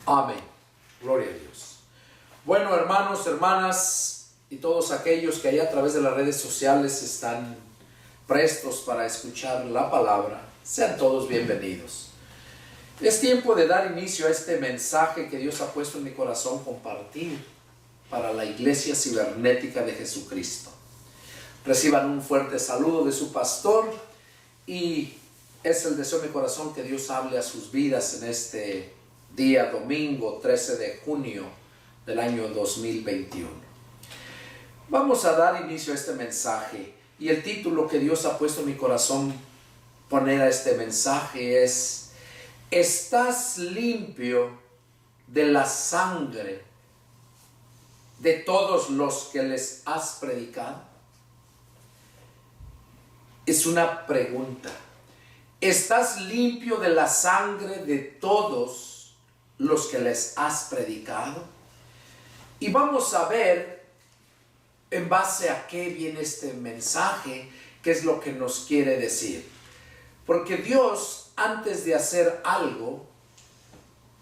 Amén. Gloria a Dios. Bueno, hermanos, hermanas y todos aquellos que allá a través de las redes sociales están prestos para escuchar la palabra, sean todos bienvenidos. Es tiempo de dar inicio a este mensaje que Dios ha puesto en mi corazón compartir para la Iglesia Cibernética de Jesucristo. Reciban un fuerte saludo de su pastor y es el deseo de mi corazón que Dios hable a sus vidas en este día domingo 13 de junio del año 2021. Vamos a dar inicio a este mensaje y el título que Dios ha puesto en mi corazón poner a este mensaje es: ¿estás limpio de la sangre de todos los que les has predicado? Es una pregunta. ¿Estás limpio de la sangre de todos los que les has predicado? Y vamos a ver en base a qué viene este mensaje, qué es lo que nos quiere decir. Porque Dios, antes de hacer algo,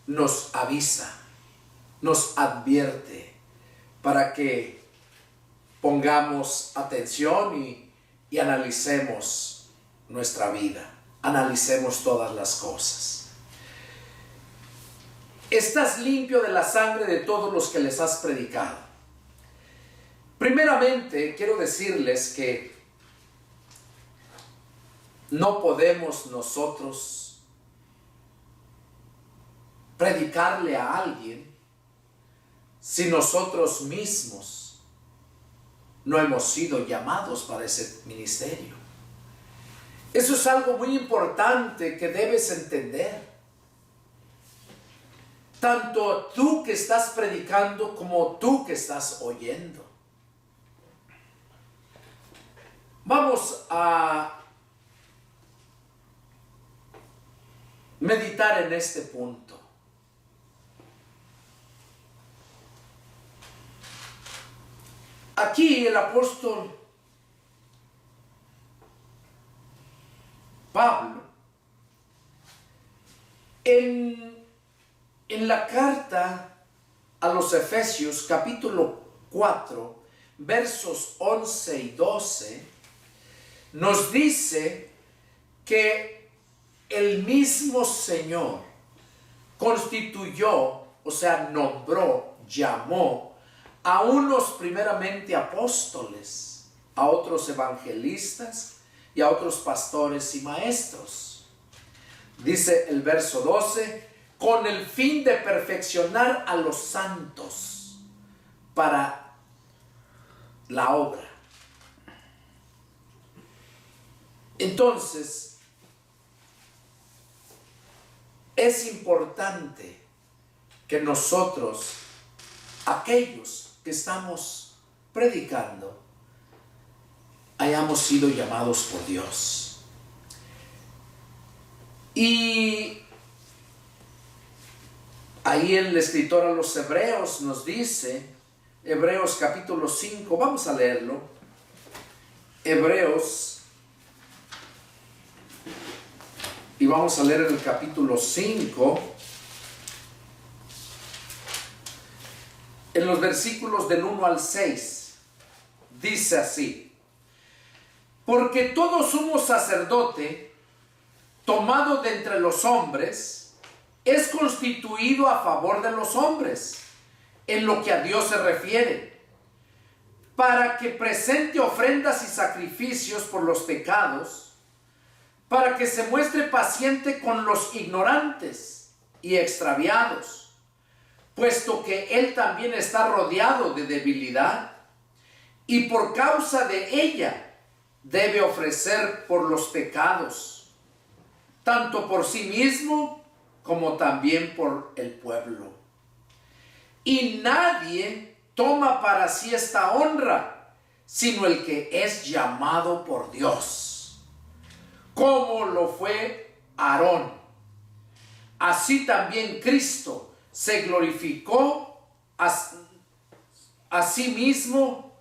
nos avisa, nos advierte para que pongamos atención y analicemos nuestra vida, analicemos todas las cosas. ¿Estás limpio de la sangre de todos los que les has predicado? Primeramente, quiero decirles que no podemos nosotros predicarle a alguien si nosotros mismos no hemos sido llamados para ese ministerio. Eso es algo muy importante que debes entender. Tanto tú que estás predicando como tú que estás oyendo. Vamos a meditar en este punto. Aquí el apóstol Pablo, en la carta a los Efesios, capítulo 4, versos 11 y 12, nos dice que el mismo Señor constituyó, o sea, nombró, llamó a unos primeramente apóstoles, a otros evangelistas y a otros pastores y maestros. Dice el verso 12, con el fin de perfeccionar a los santos para la obra. Entonces, es importante que nosotros, aquellos que estamos predicando, hayamos sido llamados por Dios. Y ahí el escritor a los Hebreos nos dice, Hebreos capítulo 5, vamos a leerlo. Hebreos, y vamos a leer en el capítulo 5, en los versículos del 1 al 6, dice así: porque todo sumo sacerdote, tomado de entre los hombres, es constituido a favor de los hombres, en lo que a Dios se refiere, para que presente ofrendas y sacrificios por los pecados, para que se muestre paciente con los ignorantes y extraviados, puesto que él también está rodeado de debilidad, y por causa de ella debe ofrecer por los pecados, tanto por sí mismo como también por el pueblo. Y nadie toma para sí esta honra, sino el que es llamado por Dios, como lo fue Aarón. Así también Cristo se glorificó a sí mismo,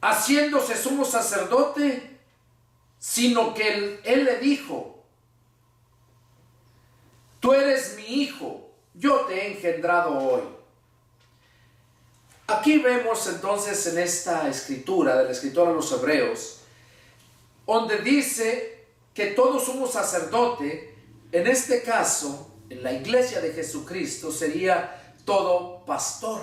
haciéndose sumo sacerdote, sino que él le dijo: tú eres mi hijo, yo te he engendrado hoy. Aquí vemos entonces en esta escritura, del escritor a los Hebreos, donde dice que todo sumo sacerdote, en este caso, en la iglesia de Jesucristo, sería todo pastor.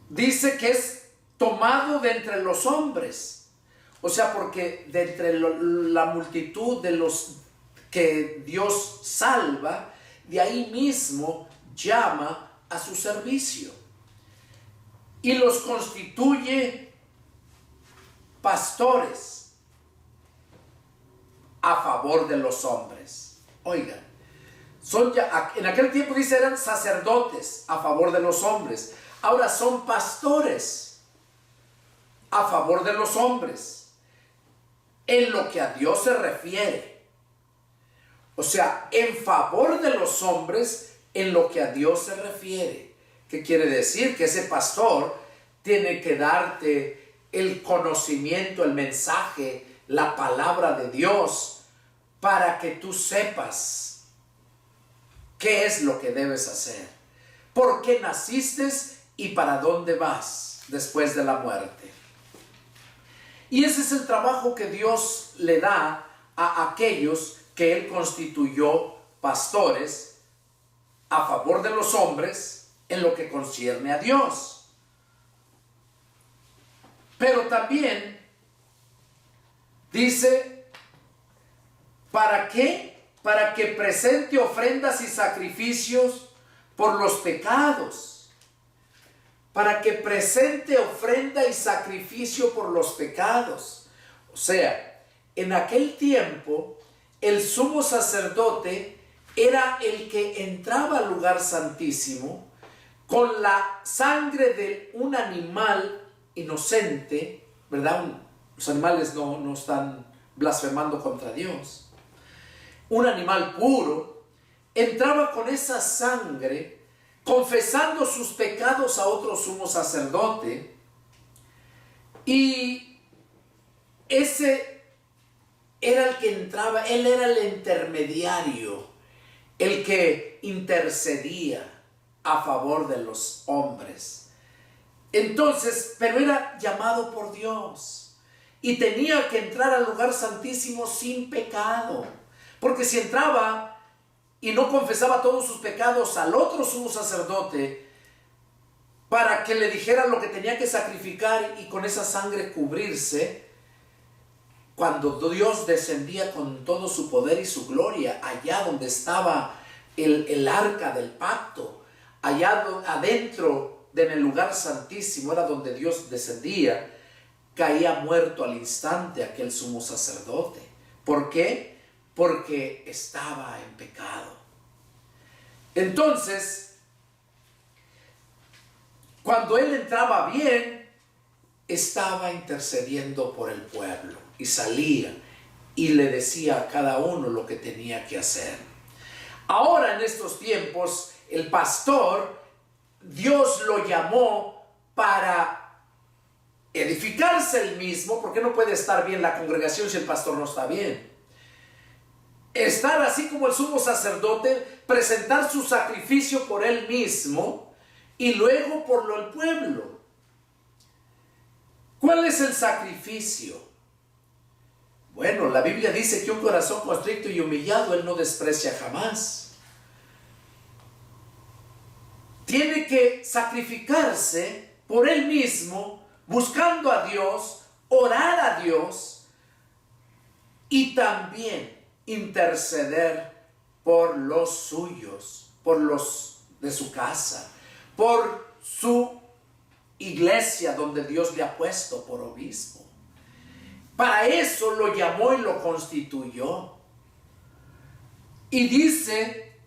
Dice que es tomado de entre los hombres. O sea, porque de entre la multitud de los que Dios salva, de ahí mismo llama a su servicio. Y los constituye pastores a favor de los hombres. Oigan, en aquel tiempo dice eran sacerdotes a favor de los hombres. Ahora son pastores a favor de los hombres. En lo que a Dios se refiere. O sea, en favor de los hombres en lo que a Dios se refiere. ¿Qué quiere decir? Que ese pastor tiene que darte el conocimiento, el mensaje, la palabra de Dios para que tú sepas qué es lo que debes hacer, por qué naciste y para dónde vas después de la muerte. Y ese es el trabajo que Dios le da a aquellos que Él constituyó pastores a favor de los hombres en lo que concierne a Dios. Pero también dice, ¿para qué? Para que presente ofrendas y sacrificios por los pecados. Para que presente ofrenda y sacrificio por los pecados. O sea, en aquel tiempo, el sumo sacerdote era el que entraba al lugar santísimo con la sangre de un animal inocente, ¿verdad? Los animales no están blasfemando contra Dios. Un animal puro, entraba con esa sangre, confesando sus pecados a otro sumo sacerdote, y ese era el que entraba, él era el intermediario, el que intercedía a favor de los hombres. Entonces, pero era llamado por Dios y tenía que entrar al lugar santísimo sin pecado, porque si entraba y no confesaba todos sus pecados al otro sumo sacerdote para que le dijera lo que tenía que sacrificar y con esa sangre cubrirse, cuando Dios descendía con todo su poder y su gloria allá donde estaba el arca del pacto, allá adentro en el lugar santísimo era donde Dios descendía, caía muerto al instante aquel sumo sacerdote. ¿Por qué? Porque estaba en pecado. Entonces, cuando él entraba bien, estaba intercediendo por el pueblo y salía y le decía a cada uno lo que tenía que hacer. Ahora en estos tiempos, el pastor, Dios lo llamó para edificarse él mismo, porque no puede estar bien la congregación si el pastor no está bien. Estar así como el sumo sacerdote, presentar su sacrificio por él mismo y luego por el pueblo. ¿Cuál es el sacrificio? Bueno, la Biblia dice que un corazón contrito y humillado Él no desprecia jamás. Tiene que sacrificarse por Él mismo, buscando a Dios, orar a Dios y también interceder por los suyos, por los de su casa, por su iglesia donde Dios le ha puesto por obispo. Para eso lo llamó y lo constituyó. Y dice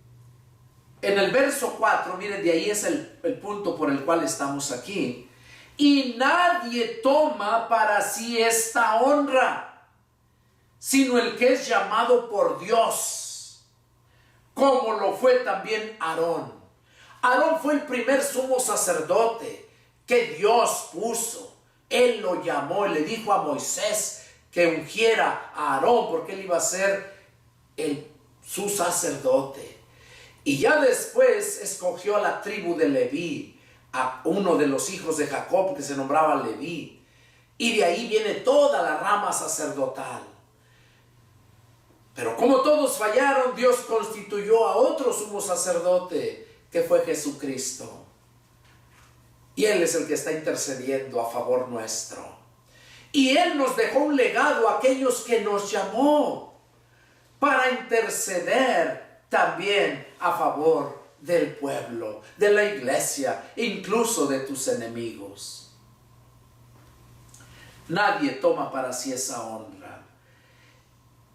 en el verso 4, miren, de ahí es el punto por el cual estamos aquí. Y nadie toma para sí esta honra, sino el que es llamado por Dios, como lo fue también Aarón. Aarón fue el primer sumo sacerdote que Dios puso. Él lo llamó y le dijo a Moisés que ungiera a Aarón, porque él iba a ser el su sacerdote. Y ya después escogió a la tribu de Leví, a uno de los hijos de Jacob que se nombraba Leví. Y de ahí viene toda la rama sacerdotal. Pero como todos fallaron, Dios constituyó a otro sumo sacerdote, que fue Jesucristo. Y Él es el que está intercediendo a favor nuestro. Y Él nos dejó un legado a aquellos que nos llamó para interceder también a favor del pueblo, de la iglesia, incluso de tus enemigos. Nadie toma para sí esa honra.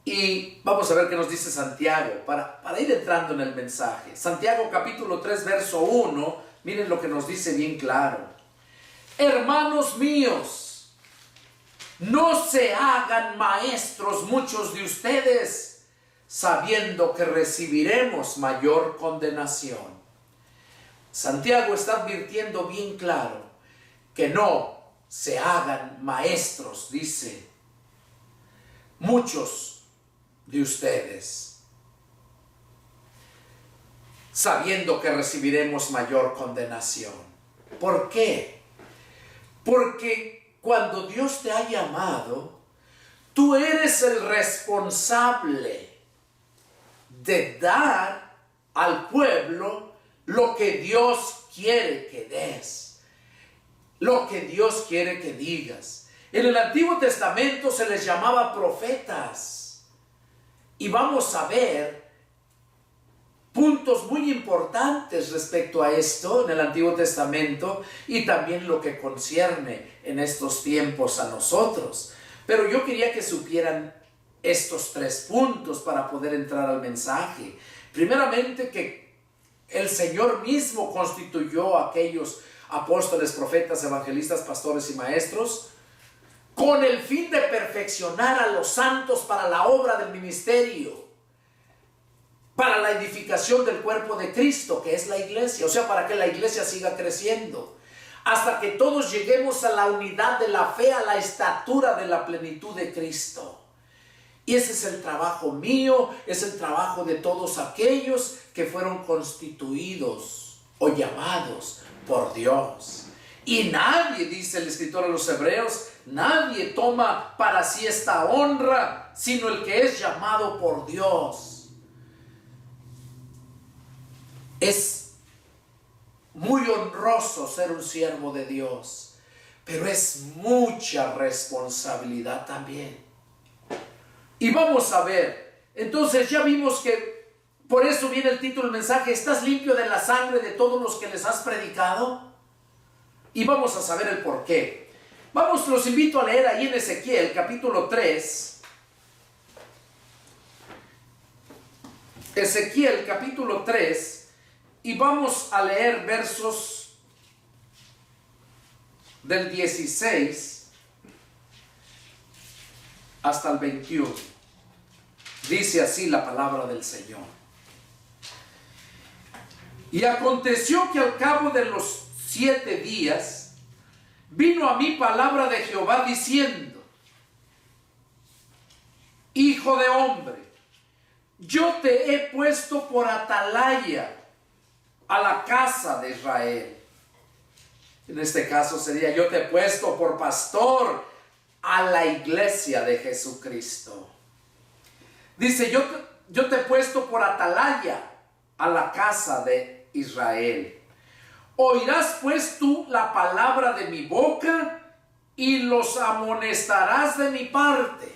Y vamos a ver qué nos dice Santiago para ir entrando en el mensaje. Santiago capítulo 3 verso 1, miren lo que nos dice bien claro. Hermanos míos, no se hagan maestros muchos de ustedes, sabiendo que recibiremos mayor condenación. Santiago está advirtiendo bien claro que no se hagan maestros, dice, muchos de ustedes, sabiendo que recibiremos mayor condenación. ¿Por qué? Porque cuando Dios te ha llamado, tú eres el responsable de dar al pueblo lo que Dios quiere que des, lo que Dios quiere que digas. En el Antiguo Testamento se les llamaba profetas. Y vamos a ver puntos muy importantes respecto a esto en el Antiguo Testamento y también lo que concierne en estos tiempos a nosotros. Pero yo quería que supieran estos 3 puntos para poder entrar al mensaje. Primeramente, que el Señor mismo constituyó a aquellos apóstoles, profetas, evangelistas, pastores y maestros con el fin de perfeccionar a los santos para la obra del ministerio, para la edificación del cuerpo de Cristo, que es la iglesia, o sea, para que la iglesia siga creciendo, hasta que todos lleguemos a la unidad de la fe, a la estatura de la plenitud de Cristo. Y ese es el trabajo mío, es el trabajo de todos aquellos que fueron constituidos o llamados por Dios. Y nadie, dice el escritor a los Hebreos, nadie toma para sí esta honra, sino el que es llamado por Dios. Es muy honroso ser un siervo de Dios, pero es mucha responsabilidad también. Y vamos a ver, entonces ya vimos que por eso viene el título del mensaje: ¿estás limpio de la sangre de todos los que les has predicado? Y vamos a saber el por qué. Vamos, los invito a leer ahí en Ezequiel capítulo 3. Ezequiel capítulo 3. Y vamos a leer versos del 16 hasta el 21. Dice así la palabra del Señor. Y aconteció que al cabo de los 7 días vino a mí palabra de Jehová diciendo: Hijo de hombre, yo te he puesto por atalaya a la casa de Israel. En este caso sería: yo te he puesto por pastor a la iglesia de Jesucristo. Dice: yo te he puesto por atalaya a la casa de Israel. Oirás pues tú la palabra de mi boca y los amonestarás de mi parte.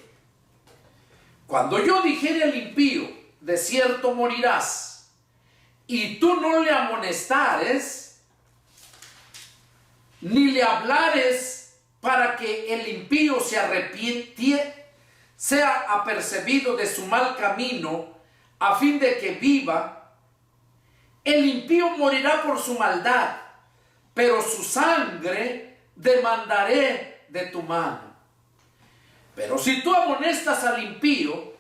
Cuando yo dijere al impío: de cierto morirás, y tú no le amonestares, ni le hablares para que el impío se arrepiente, sea apercibido de su mal camino, a fin de que viva, el impío morirá por su maldad, pero su sangre demandaré de tu mano. Pero si tú amonestas al impío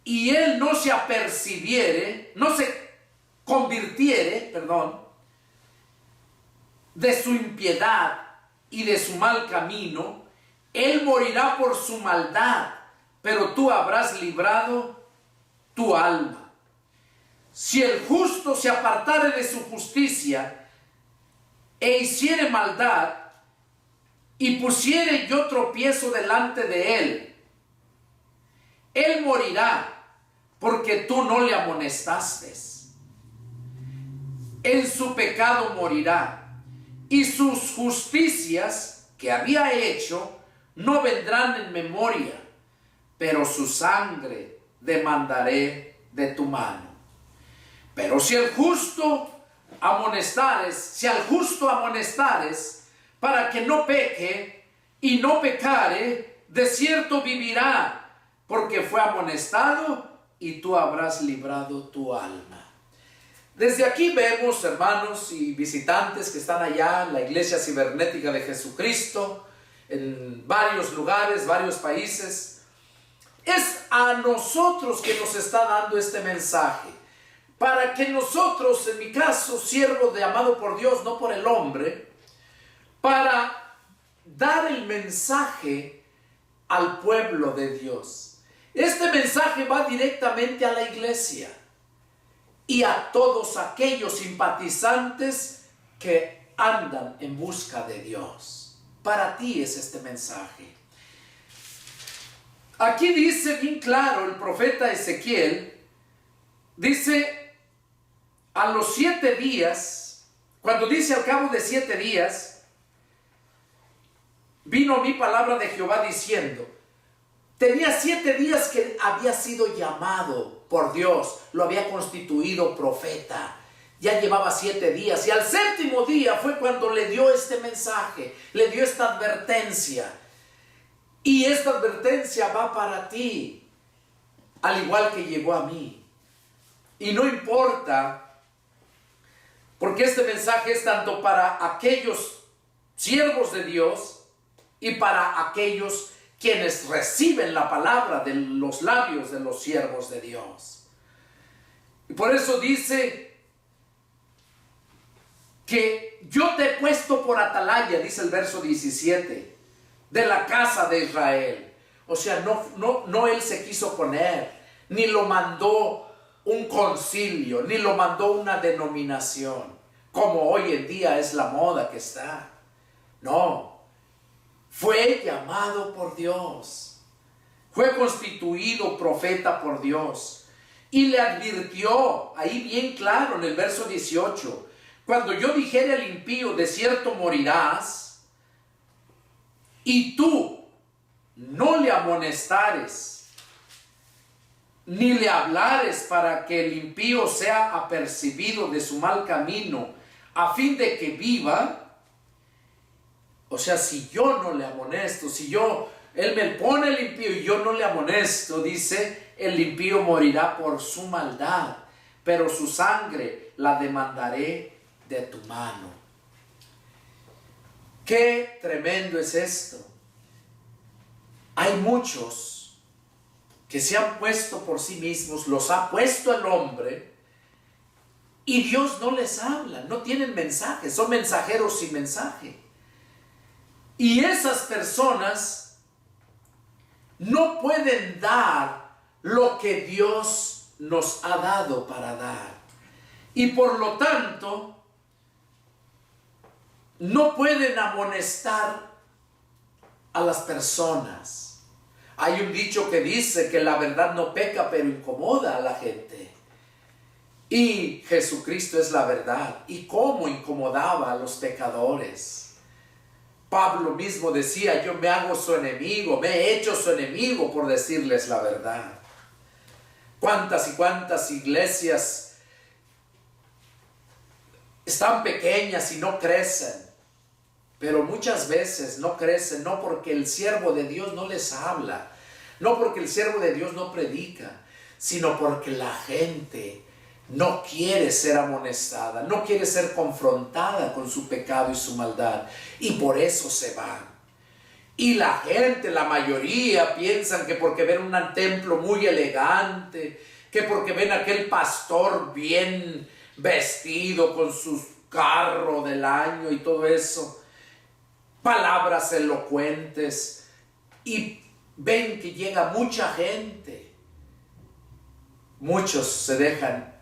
y él no se apercibiere, no se convirtiere, de su impiedad y de su mal camino, él morirá por su maldad, pero tú habrás librado tu alma. si el justo se apartare de su justicia e hiciere maldad, y pusiere yo tropiezo delante de él, él morirá, porque tú no le amonestaste. En su pecado morirá, y sus justicias que había hecho no vendrán en memoria, pero su sangre demandaré de tu mano. Pero si al justo amonestares, para que no peque y no pecare, de cierto vivirá, porque fue amonestado y tú habrás librado tu alma. Desde aquí vemos, hermanos y visitantes que están allá en la Iglesia Cibernética de Jesucristo, en varios lugares, varios países, es a nosotros que nos está dando este mensaje, para que nosotros, en mi caso, siervo de amado por Dios, no por el hombre, para dar el mensaje al pueblo de Dios. Este mensaje va directamente a la iglesia y a todos aquellos simpatizantes que andan en busca de Dios. Para ti es este mensaje. Aquí dice bien claro el profeta Ezequiel, dice, a los 7 días, cuando dice al cabo de 7 días, vino mi palabra de Jehová diciendo, tenía 7 días que había sido llamado por Dios, lo había constituido profeta, ya llevaba 7 días, y al 7º día fue cuando le dio este mensaje, le dio esta advertencia, y esta advertencia va para ti, al igual que llegó a mí, y no importa, porque este mensaje es tanto para aquellos siervos de Dios, y para aquellos quienes reciben la palabra de los labios de los siervos de Dios. Y por eso dice que yo te he puesto por atalaya, dice el verso 17, de la casa de Israel. O sea, no él se quiso poner, ni lo mandó un concilio, ni lo mandó una denominación, como hoy en día es la moda que está. No. Fue llamado por Dios, fue constituido profeta por Dios y le advirtió, ahí bien claro en el verso 18, cuando yo dijere al impío, de cierto morirás, y tú no le amonestares, ni le hablares para que el impío sea apercibido de su mal camino, a fin de que viva. O sea, si yo no le amonesto, él me pone el impío y yo no le amonesto, dice, el impío morirá por su maldad, pero su sangre la demandaré de tu mano. Qué tremendo es esto. Hay muchos que se han puesto por sí mismos, los ha puesto el hombre, y Dios no les habla, no tienen mensaje, son mensajeros sin mensaje. Y esas personas no pueden dar lo que Dios nos ha dado para dar. Y por lo tanto, no pueden amonestar a las personas. Hay un dicho que dice que la verdad no peca, pero incomoda a la gente. Y Jesucristo es la verdad. ¿Y cómo incomodaba a los pecadores? Pablo mismo decía, yo me hago su enemigo, me he hecho su enemigo por decirles la verdad. ¿Cuántas y cuántas iglesias están pequeñas y no crecen? Pero muchas veces no crecen, no porque el siervo de Dios no les habla, no porque el siervo de Dios no predica, sino porque la gente no quiere ser amonestada, no quiere ser confrontada con su pecado y su maldad, y por eso se van. Y la gente, la mayoría, piensan que porque ven un templo muy elegante, que porque ven aquel pastor bien vestido con su carro del año y todo eso, palabras elocuentes, y ven que llega mucha gente. Muchos se dejan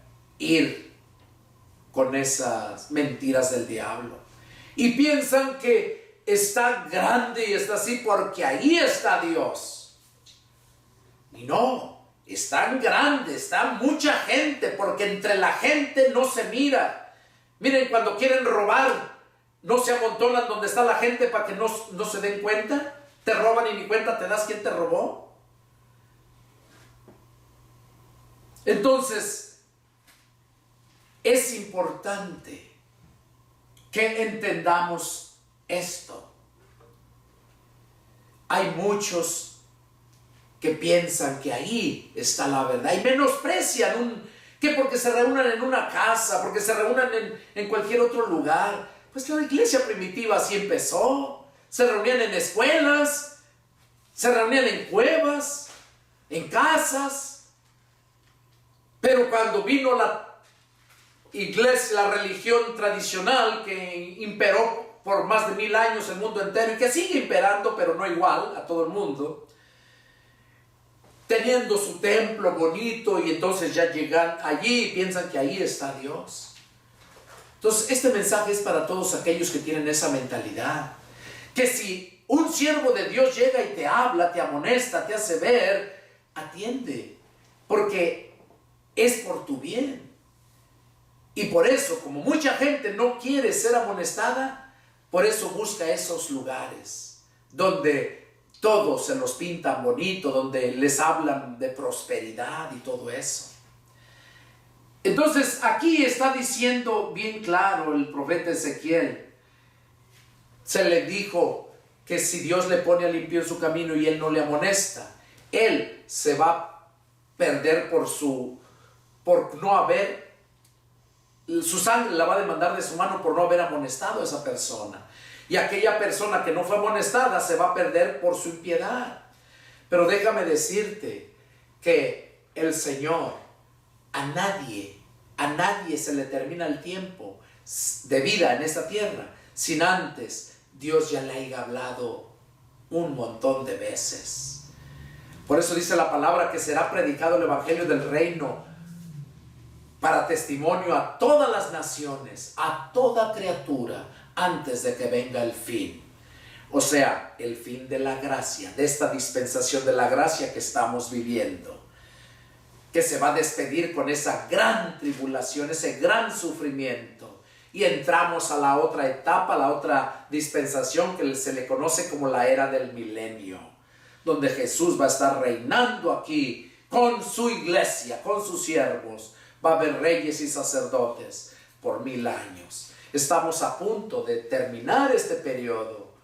ir con esas mentiras del diablo. Y piensan que está grande y está así porque ahí está Dios. Y no, es tan grande, está mucha gente, porque entre la gente no se mira. Miren, cuando quieren robar, no se amontonan donde está la gente para que no se den cuenta. Te roban y ni cuenta te das quién te robó. Entonces, es importante que entendamos esto. Hay muchos que piensan que ahí está la verdad y menosprecian que porque se reúnan en una casa, porque se reúnan en cualquier otro lugar. Pues la iglesia primitiva así empezó. Se reunían en escuelas, se reunían en cuevas, en casas. Pero cuando vino la iglesia, la religión tradicional que imperó por más de 1000 años el mundo entero y que sigue imperando, pero no igual a todo el mundo, teniendo su templo bonito, y entonces ya llegan allí y piensan que ahí está Dios. Entonces este mensaje es para todos aquellos que tienen esa mentalidad, que si un siervo de Dios llega y te habla, te amonesta, te hace ver, atiende, porque es por tu bien. Y por eso, como mucha gente no quiere ser amonestada, por eso busca esos lugares donde todos se los pintan bonito, donde les hablan de prosperidad y todo eso. Entonces aquí está diciendo bien claro el profeta Ezequiel. Se le dijo que si Dios le pone al impío en su camino y él no le amonesta, él se va a perder por no haber, su sangre la va a demandar de su mano por no haber amonestado a esa persona. Y aquella persona que no fue amonestada se va a perder por su impiedad. Pero déjame decirte que el Señor, a nadie se le termina el tiempo de vida en esta tierra sin antes Dios ya le haya hablado un montón de veces. Por eso dice la palabra que será predicado el evangelio del reino para testimonio a todas las naciones, a toda criatura, antes de que venga el fin. O sea, el fin de la gracia, de esta dispensación de la gracia que estamos viviendo, que se va a despedir con esa gran tribulación, ese gran sufrimiento, y entramos a la otra etapa, la otra dispensación que se le conoce como la era del milenio, donde Jesús va a estar reinando aquí con su iglesia, con sus siervos. Va a haber reyes y sacerdotes por 1000 años. Estamos a punto de terminar este periodo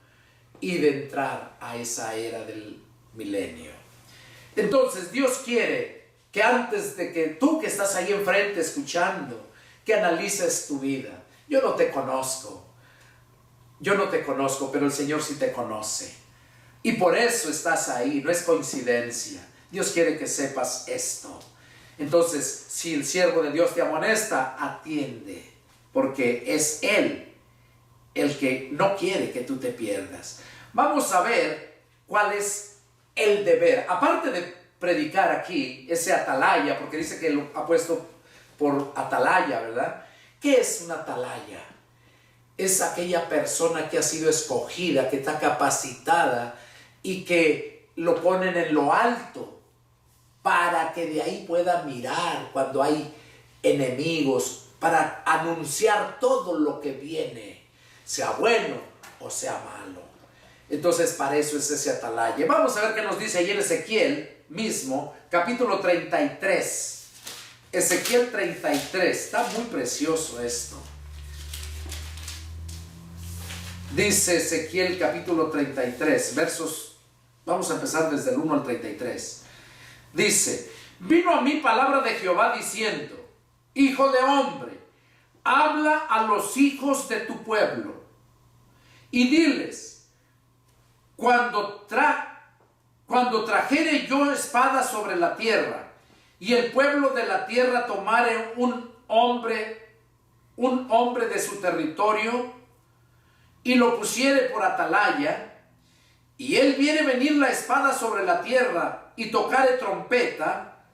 y de entrar a esa era del milenio. Entonces Dios quiere que antes de que tú que estás ahí enfrente escuchando, que analices tu vida. Yo no te conozco, pero el Señor sí te conoce. Y por eso estás ahí, no es coincidencia. Dios quiere que sepas esto. Entonces, si el siervo de Dios te amonesta, atiende, porque es Él el que no quiere que tú te pierdas. Vamos a ver cuál es el deber. Aparte de predicar aquí, ese atalaya, porque dice que lo ha puesto por atalaya, ¿verdad? ¿Qué es una atalaya? Es aquella persona que ha sido escogida, que está capacitada y que lo ponen en lo alto, para que de ahí pueda mirar cuando hay enemigos, para anunciar todo lo que viene, sea bueno o sea malo. Entonces para eso es ese atalaya. Vamos a ver qué nos dice ahí en Ezequiel mismo, capítulo 33. Ezequiel 33, está muy precioso esto. Dice Ezequiel capítulo 33, versos, vamos a empezar desde el 1 al 33. Dice: vino a mí palabra de Jehová diciendo: hijo de hombre, habla a los hijos de tu pueblo y diles: cuando trajere yo espada sobre la tierra y el pueblo de la tierra tomare un hombre de su territorio y lo pusiere por atalaya, y él viere venir la espada sobre la tierra y tocare trompeta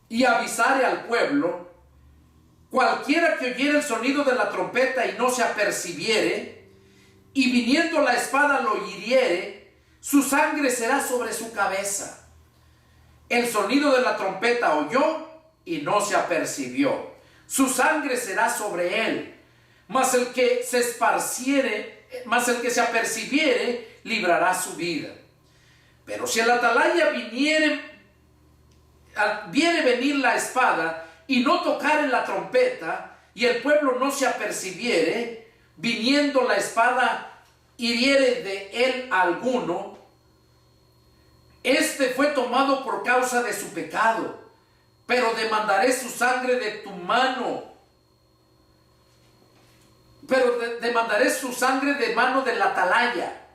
y avisare al pueblo, cualquiera que oyere el sonido de la trompeta y no se apercibiere, y viniendo la espada lo hiriere, su sangre será sobre su cabeza. El sonido de la trompeta oyó y no se apercibió. Su sangre será sobre él. Mas el que se apercibiere, librará su vida. Pero si el atalaya viere venir la espada y no tocare la trompeta, y el pueblo no se apercibiere, viniendo la espada hiriere de él a alguno, este fue tomado por causa de su pecado, pero demandaré su sangre de tu mano. Demandaré su sangre de mano del atalaya.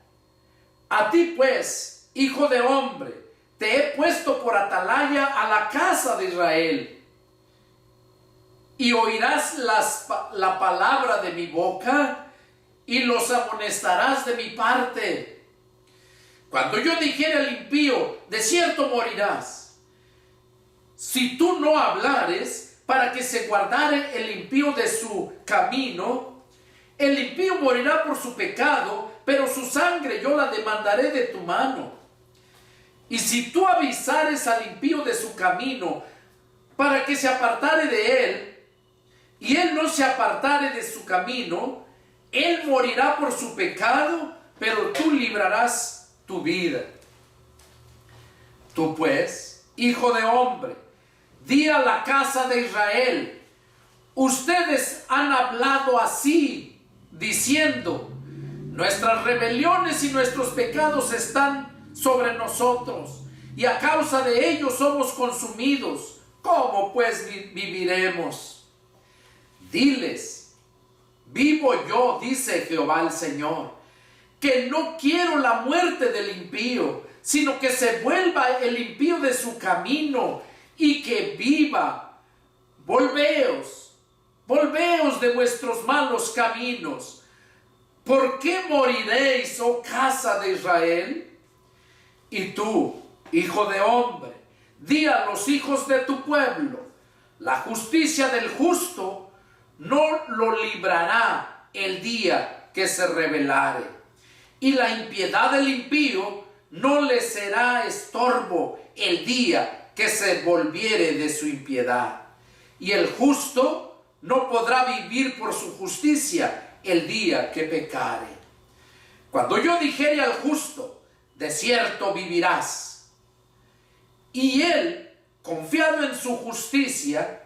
A ti pues, hijo de hombre, te he puesto por atalaya a la casa de Israel. Y oirás la palabra de mi boca y los amonestarás de mi parte. Cuando yo dijere al impío, de cierto morirás, si tú no hablares para que se guardare el impío de su camino, el impío morirá por su pecado, pero su sangre yo la demandaré de tu mano. Y si tú avisares al impío de su camino para que se apartare de él, y él no se apartare de su camino, él morirá por su pecado, pero tú librarás tu vida. Tú pues, hijo de hombre, di a la casa de Israel, ustedes han hablado así, diciendo, nuestras rebeliones y nuestros pecados están sobre nosotros, y a causa de ellos somos consumidos. ¿Cómo pues viviremos? Diles, vivo yo, dice Jehová el Señor, que no quiero la muerte del impío, sino que se vuelva el impío de su camino y que viva. Volveos de vuestros malos caminos. ¿Por qué moriréis, oh casa de Israel? Y tú, hijo de hombre, di a los hijos de tu pueblo, la justicia del justo no lo librará el día que se rebelare, y la impiedad del impío no le será estorbo el día que se volviere de su impiedad. Y el justo no podrá vivir por su justicia el día que pecare. Cuando yo dijere al justo, de cierto vivirás, y él, confiado en su justicia,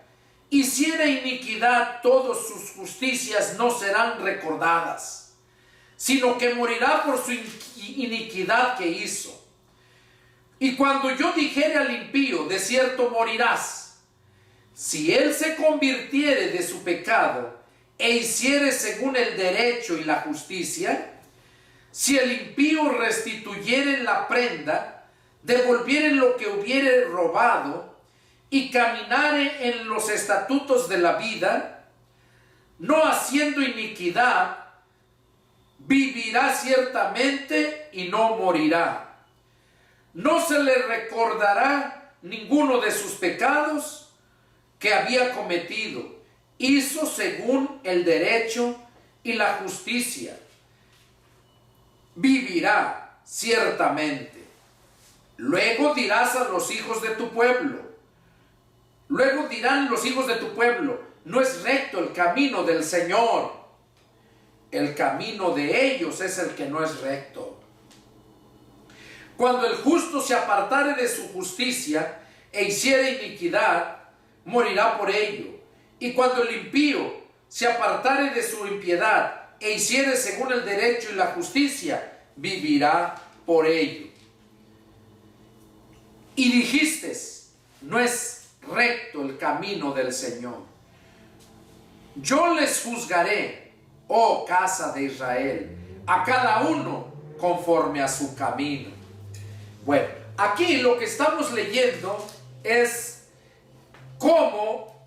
hiciere iniquidad, todas sus justicias no serán recordadas, sino que morirá por su iniquidad que hizo. Y cuando yo dijere al impío, de cierto morirás, si él se convirtiere de su pecado e hiciere según el derecho y la justicia, si el impío restituyere la prenda, devolviere lo que hubiere robado, y caminare en los estatutos de la vida, no haciendo iniquidad, vivirá ciertamente y no morirá. No se le recordará ninguno de sus pecados que había cometido. Hizo según el derecho y la justicia. Vivirá ciertamente. Luego dirás a los hijos de tu pueblo. Luego dirán los hijos de tu pueblo, no es recto el camino del Señor. El camino de ellos es el que no es recto. Cuando el justo se apartare de su justicia e hiciere iniquidad, morirá por ello. Y cuando el impío se apartare de su impiedad e hiciere según el derecho y la justicia, vivirá por ello. Y dijiste, no es recto el camino del Señor. Yo les juzgaré, oh casa de Israel, a cada uno conforme a su camino. Bueno, aquí lo que estamos leyendo es cómo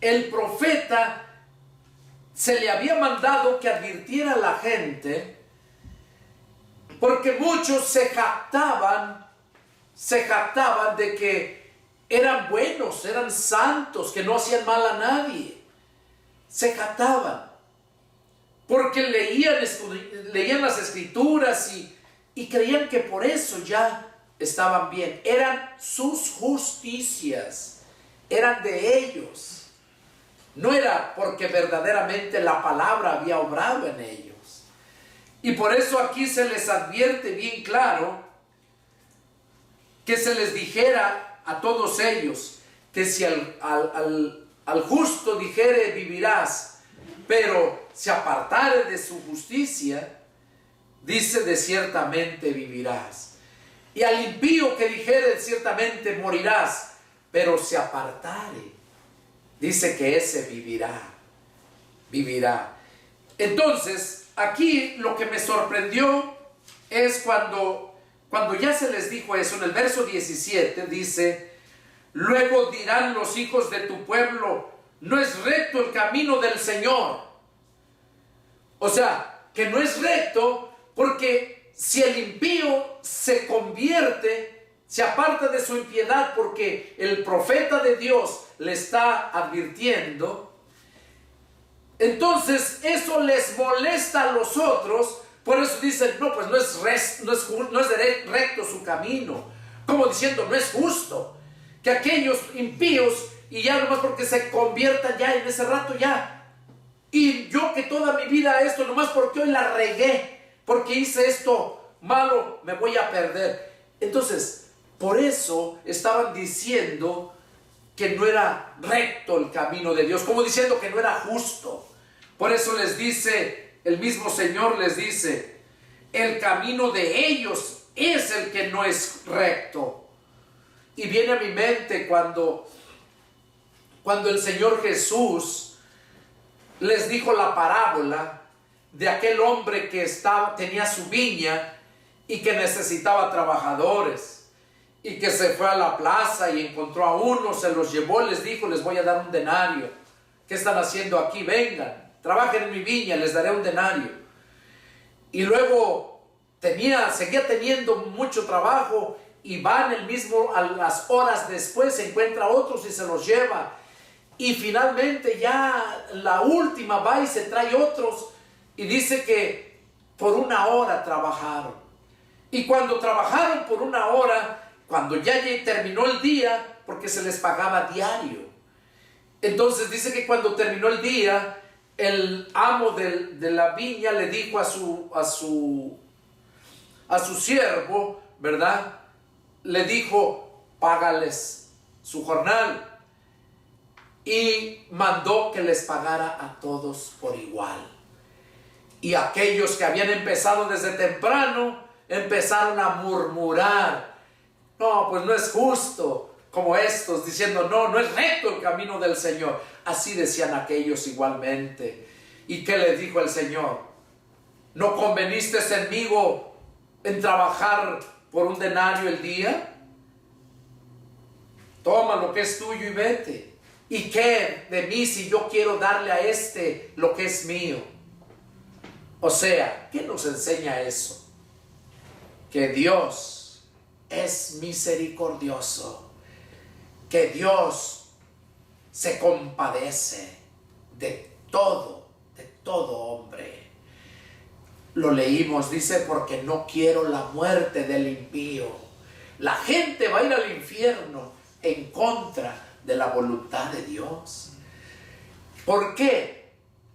el profeta se le había mandado que advirtiera a la gente, porque muchos se jactaban de que eran buenos, eran santos, que no hacían mal a nadie. Se jactaban porque leían las escrituras y creían que por eso ya estaban bien. Eran sus justicias, eran de ellos. No era porque verdaderamente la palabra había obrado en ellos. Y por eso aquí se les advierte bien claro que se les dijera a todos ellos que si al justo dijere vivirás, pero se apartare de su justicia, dice de ciertamente vivirás. Y al impío que dijere ciertamente morirás, pero se apartare, dice que ese vivirá. Entonces, aquí lo que me sorprendió es cuando ya se les dijo eso, en el verso 17 dice: luego dirán los hijos de tu pueblo, no es recto el camino del Señor. O sea, que no es recto porque si el impío se convierte, se aparta de su impiedad porque el profeta de Dios le está advirtiendo, entonces eso les molesta a los otros. Por eso dicen, no, pues no es recto su camino. Como diciendo, no es justo que aquellos impíos, y ya nomás porque se conviertan ya en ese rato ya. Y yo que toda mi vida esto, nomás porque hoy la regué, porque hice esto malo, me voy a perder. Entonces, por eso estaban diciendo que no era recto el camino de Dios, como diciendo que no era justo. Por eso les dice, el mismo Señor les dice, el camino de ellos es el que no es recto. Y viene a mi mente cuando el Señor Jesús les dijo la parábola de aquel hombre que tenía su viña y que necesitaba trabajadores, y que se fue a la plaza y encontró a uno, se los llevó, les dijo, les voy a dar un denario. ¿Qué están haciendo aquí? Vengan, trabajen en mi viña, les daré un denario. Y luego seguía teniendo mucho trabajo, y van el mismo, a las horas después se encuentra otros y se los lleva. Y finalmente ya la última va y se trae otros, y dice que por 1 hora trabajaron. Y cuando trabajaron por 1 hora, cuando ya terminó el día, porque se les pagaba diario, entonces dice que cuando terminó el día, el amo de la viña le dijo a su siervo, ¿verdad? Le dijo, págales su jornal. Y mandó que les pagara a todos por igual. Y aquellos que habían empezado desde temprano, empezaron a murmurar. No, pues no es justo, como estos, diciendo, no es recto el camino del Señor. Así decían aquellos igualmente. ¿Y qué les dijo el Señor? ¿No conveniste conmigo en trabajar por un denario el día? Toma lo que es tuyo y vete. ¿Y qué de mí si yo quiero darle a este lo que es mío? O sea, ¿qué nos enseña eso? Que Dios es misericordioso, que Dios se compadece de todo hombre. Lo leímos, dice, porque no quiero la muerte del impío. La gente va a ir al infierno en contra de la voluntad de Dios. ¿Por qué?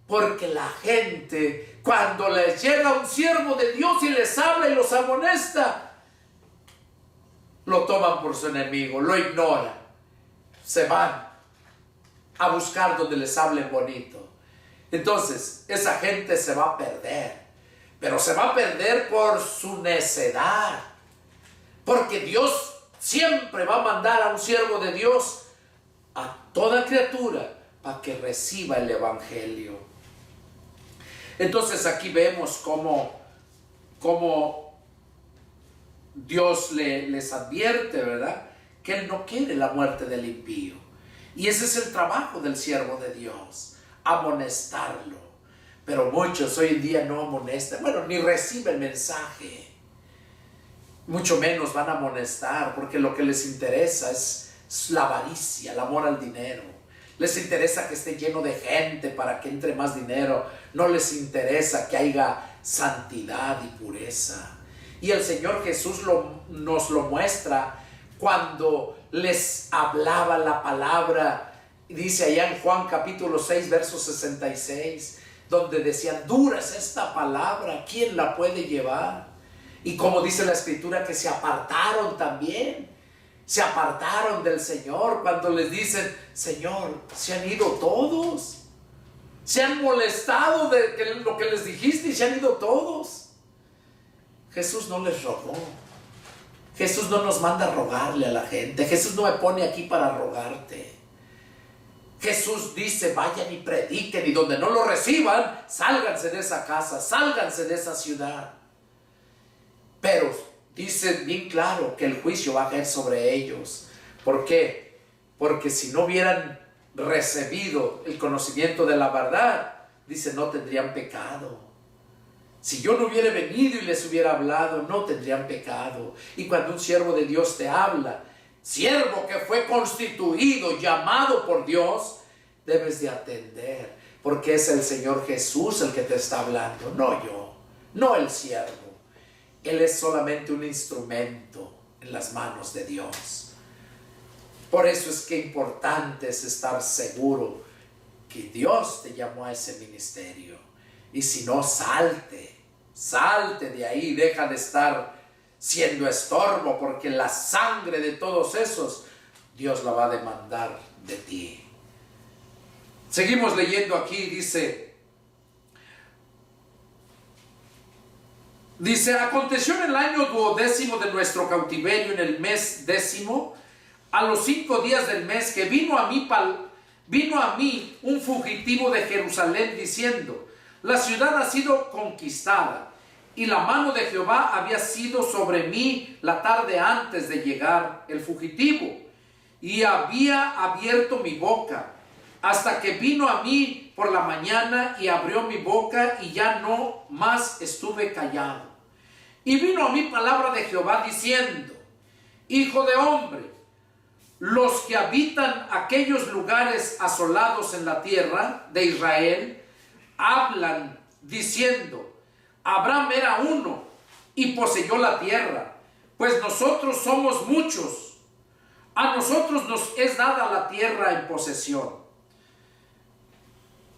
Porque la gente, cuando les llega un siervo de Dios y les habla y los amonesta, lo toman por su enemigo, lo ignoran, se van a buscar donde les hablen bonito. Entonces, esa gente se va a perder, pero se va a perder por su necedad, porque Dios siempre va a mandar a un siervo de Dios a toda criatura para que reciba el evangelio. Entonces aquí vemos cómo Dios les advierte, ¿verdad? Que Él no quiere la muerte del impío. Y ese es el trabajo del siervo de Dios, amonestarlo. Pero muchos hoy en día no amonestan, bueno, ni reciben mensaje. Mucho menos van a amonestar, porque lo que les interesa es la avaricia, el amor al dinero. Les interesa que esté lleno de gente para que entre más dinero. No les interesa que haya santidad y pureza. Y el Señor Jesús nos lo muestra cuando les hablaba la palabra. Dice allá en Juan capítulo 6, verso 66, donde decían: dura es esta palabra, ¿quién la puede llevar? Y como dice la Escritura, que se apartaron también. Se apartaron del Señor cuando les dicen: Señor, se han ido todos. Se han molestado de lo que les dijiste y se han ido todos. Jesús no les rogó. Jesús no nos manda a rogarle a la gente. Jesús no me pone aquí para rogarte. Jesús dice: vayan y prediquen, y donde no lo reciban, sálganse de esa casa, sálganse de esa ciudad. Pero dice bien claro que el juicio va a caer sobre ellos. ¿Por qué? Porque si no hubieran recibido el conocimiento de la verdad, dice, no tendrían pecado. Si yo no hubiera venido y les hubiera hablado, no tendrían pecado. Y cuando un siervo de Dios te habla, siervo que fue constituido, llamado por Dios, debes de atender, porque es el Señor Jesús el que te está hablando, no yo, no el siervo. Él es solamente un instrumento en las manos de Dios. Por eso es que importante es estar seguro que Dios te llamó a ese ministerio. Y si no, salte de ahí, deja de estar siendo estorbo, porque la sangre de todos esos, Dios la va a demandar de ti. Seguimos leyendo aquí, dice, aconteció en el año 12º de nuestro cautiverio, en el mes 10º, a los 5 días del mes, que vino a mí un fugitivo de Jerusalén, diciendo: la ciudad ha sido conquistada, y la mano de Jehová había sido sobre mí la tarde antes de llegar el fugitivo, y había abierto mi boca, hasta que vino a mí por la mañana y abrió mi boca, y ya no más estuve callado. Y vino a mí palabra de Jehová diciendo: hijo de hombre, los que habitan aquellos lugares asolados en la tierra de Israel hablan diciendo: Abraham era uno y poseyó la tierra, pues nosotros somos muchos. A nosotros nos es dada la tierra en posesión.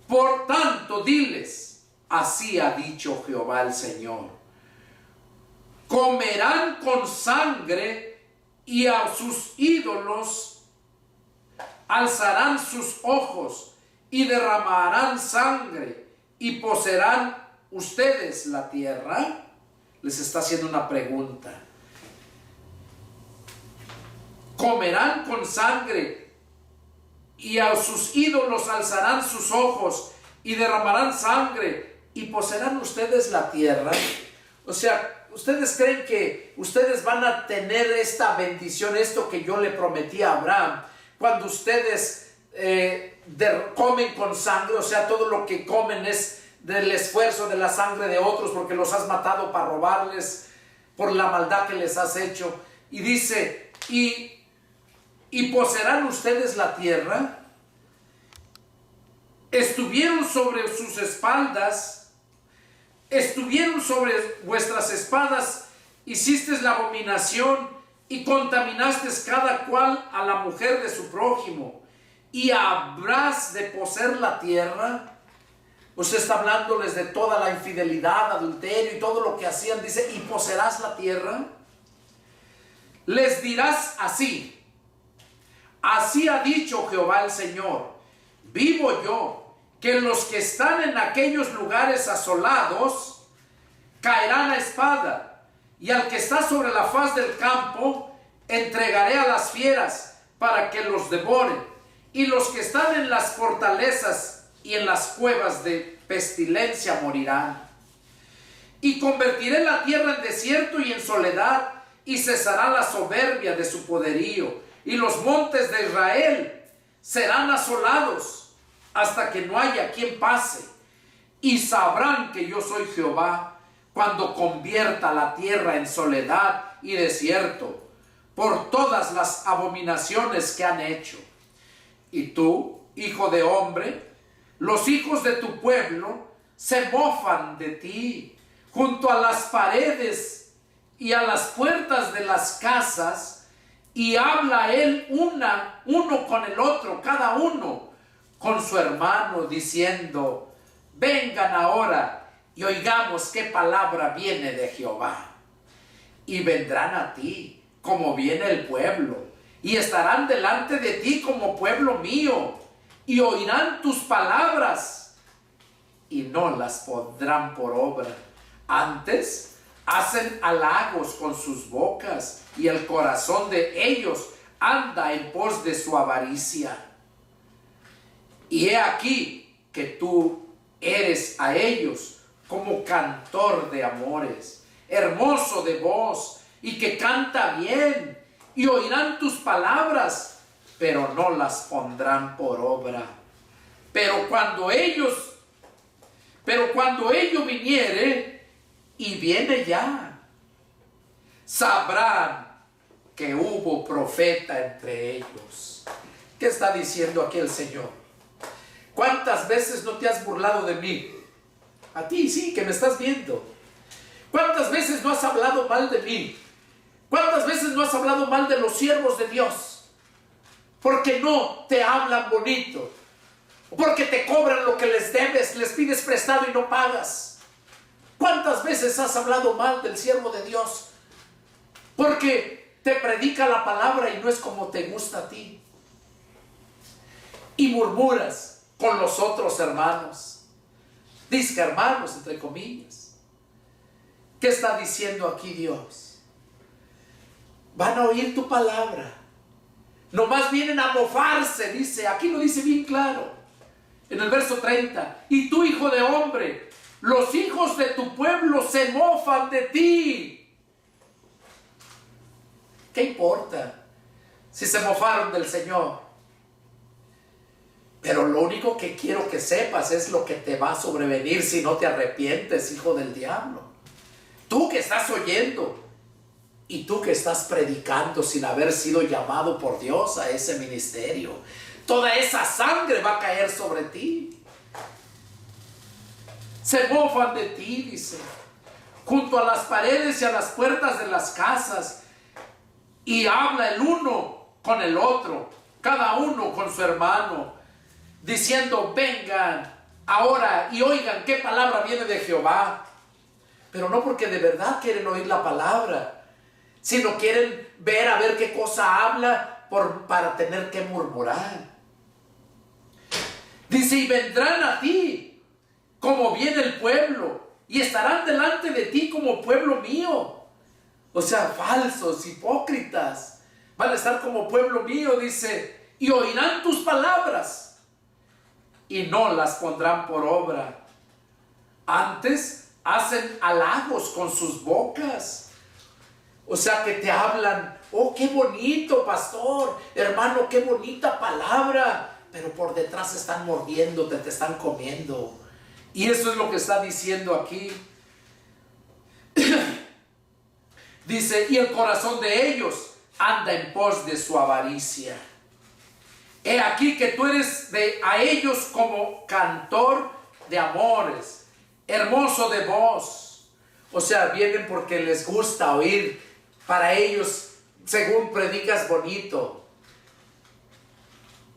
Por tanto, diles: así ha dicho Jehová el Señor. Comerán con sangre, y a sus ídolos alzarán sus ojos, y derramarán sangre, y poseerán ustedes la tierra. Les está haciendo una pregunta. Comerán con sangre, y a sus ídolos alzarán sus ojos, y derramarán sangre, y poseerán ustedes la tierra. O sea, ¿ustedes creen que ustedes van a tener esta bendición, esto que yo le prometí a Abraham, cuando ustedes comen con sangre? O sea, todo lo que comen es del esfuerzo de la sangre de otros, porque los has matado para robarles, por la maldad que les has hecho. Y dice, y poseerán ustedes la tierra. Estuvieron sobre sus espaldas, estuvieron sobre vuestras espadas, hicisteis la abominación y contaminaste cada cual a la mujer de su prójimo, y habrás de poseer la tierra. Usted está hablándoles de toda la infidelidad, adulterio y todo lo que hacían. Dice, y poseerás la tierra. Les dirás así: así ha dicho Jehová el Señor, vivo yo, que los que están en aquellos lugares asolados caerán a espada, y al que está sobre la faz del campo entregaré a las fieras para que los devoren, y los que están en las fortalezas y en las cuevas de pestilencia morirán. Y convertiré la tierra en desierto y en soledad, y cesará la soberbia de su poderío, y los montes de Israel serán asolados hasta que no haya quien pase, y sabrán que yo soy Jehová cuando convierta la tierra en soledad y desierto, por todas las abominaciones que han hecho. Y tú, hijo de hombre, los hijos de tu pueblo se mofan de ti junto a las paredes y a las puertas de las casas, y habla él uno con el otro, cada uno con su hermano, diciendo: vengan ahora y oigamos qué palabra viene de Jehová. Y vendrán a ti como viene el pueblo, y estarán delante de ti como pueblo mío, y oirán tus palabras, y no las pondrán por obra. Antes hacen halagos con sus bocas, y el corazón de ellos anda en pos de su avaricia. Y he aquí que tú eres a ellos como cantor de amores, hermoso de voz, y que canta bien, y oirán tus palabras, pero no las pondrán por obra. Pero cuando ello viniere, y viene ya, sabrán que hubo profeta entre ellos. ¿Qué está diciendo aquí el Señor? ¿Cuántas veces no te has burlado de mí? A ti sí, que me estás viendo. ¿Cuántas veces no has hablado mal de mí? ¿Cuántas veces no has hablado mal de los siervos de Dios? Porque no te hablan bonito, porque te cobran lo que les debes, les pides prestado y no pagas. ¿Cuántas veces has hablado mal del siervo de Dios? Porque te predica la palabra y no es como te gusta a ti. Y murmuras con los otros hermanos. Dice hermanos, entre comillas. ¿Qué está diciendo aquí Dios? Van a oír tu palabra. Nomás vienen a mofarse, dice. Aquí lo dice bien claro. En el verso 30. Y tú, hijo de hombre, los hijos de tu pueblo se mofan de ti. ¿Qué importa si se mofaron del Señor? Pero lo único que quiero que sepas es lo que te va a sobrevenir si no te arrepientes, hijo del diablo. Tú que estás oyendo y tú que estás predicando sin haber sido llamado por Dios a ese ministerio, toda esa sangre va a caer sobre ti. Se mofan de ti, dice, junto a las paredes y a las puertas de las casas, y habla el uno con el otro, cada uno con su hermano, diciendo: vengan ahora y oigan qué palabra viene de Jehová. Pero no porque de verdad quieren oír la palabra, sino quieren ver a ver qué cosa habla para tener que murmurar. Dice: y vendrán a ti como viene el pueblo, y estarán delante de ti como pueblo mío. O sea, falsos, hipócritas, van a estar como pueblo mío, dice, y oirán tus palabras, y no las pondrán por obra. Antes hacen halagos con sus bocas. O sea, que te hablan: oh, qué bonito, pastor, hermano, qué bonita palabra. Pero por detrás están mordiéndote, te están comiendo. Y eso es lo que está diciendo aquí. Dice: y el corazón de ellos anda en pos de su avaricia. He aquí que tú eres a ellos como cantor de amores, hermoso de voz. O sea, vienen porque les gusta oír. Para ellos, según predicas, bonito.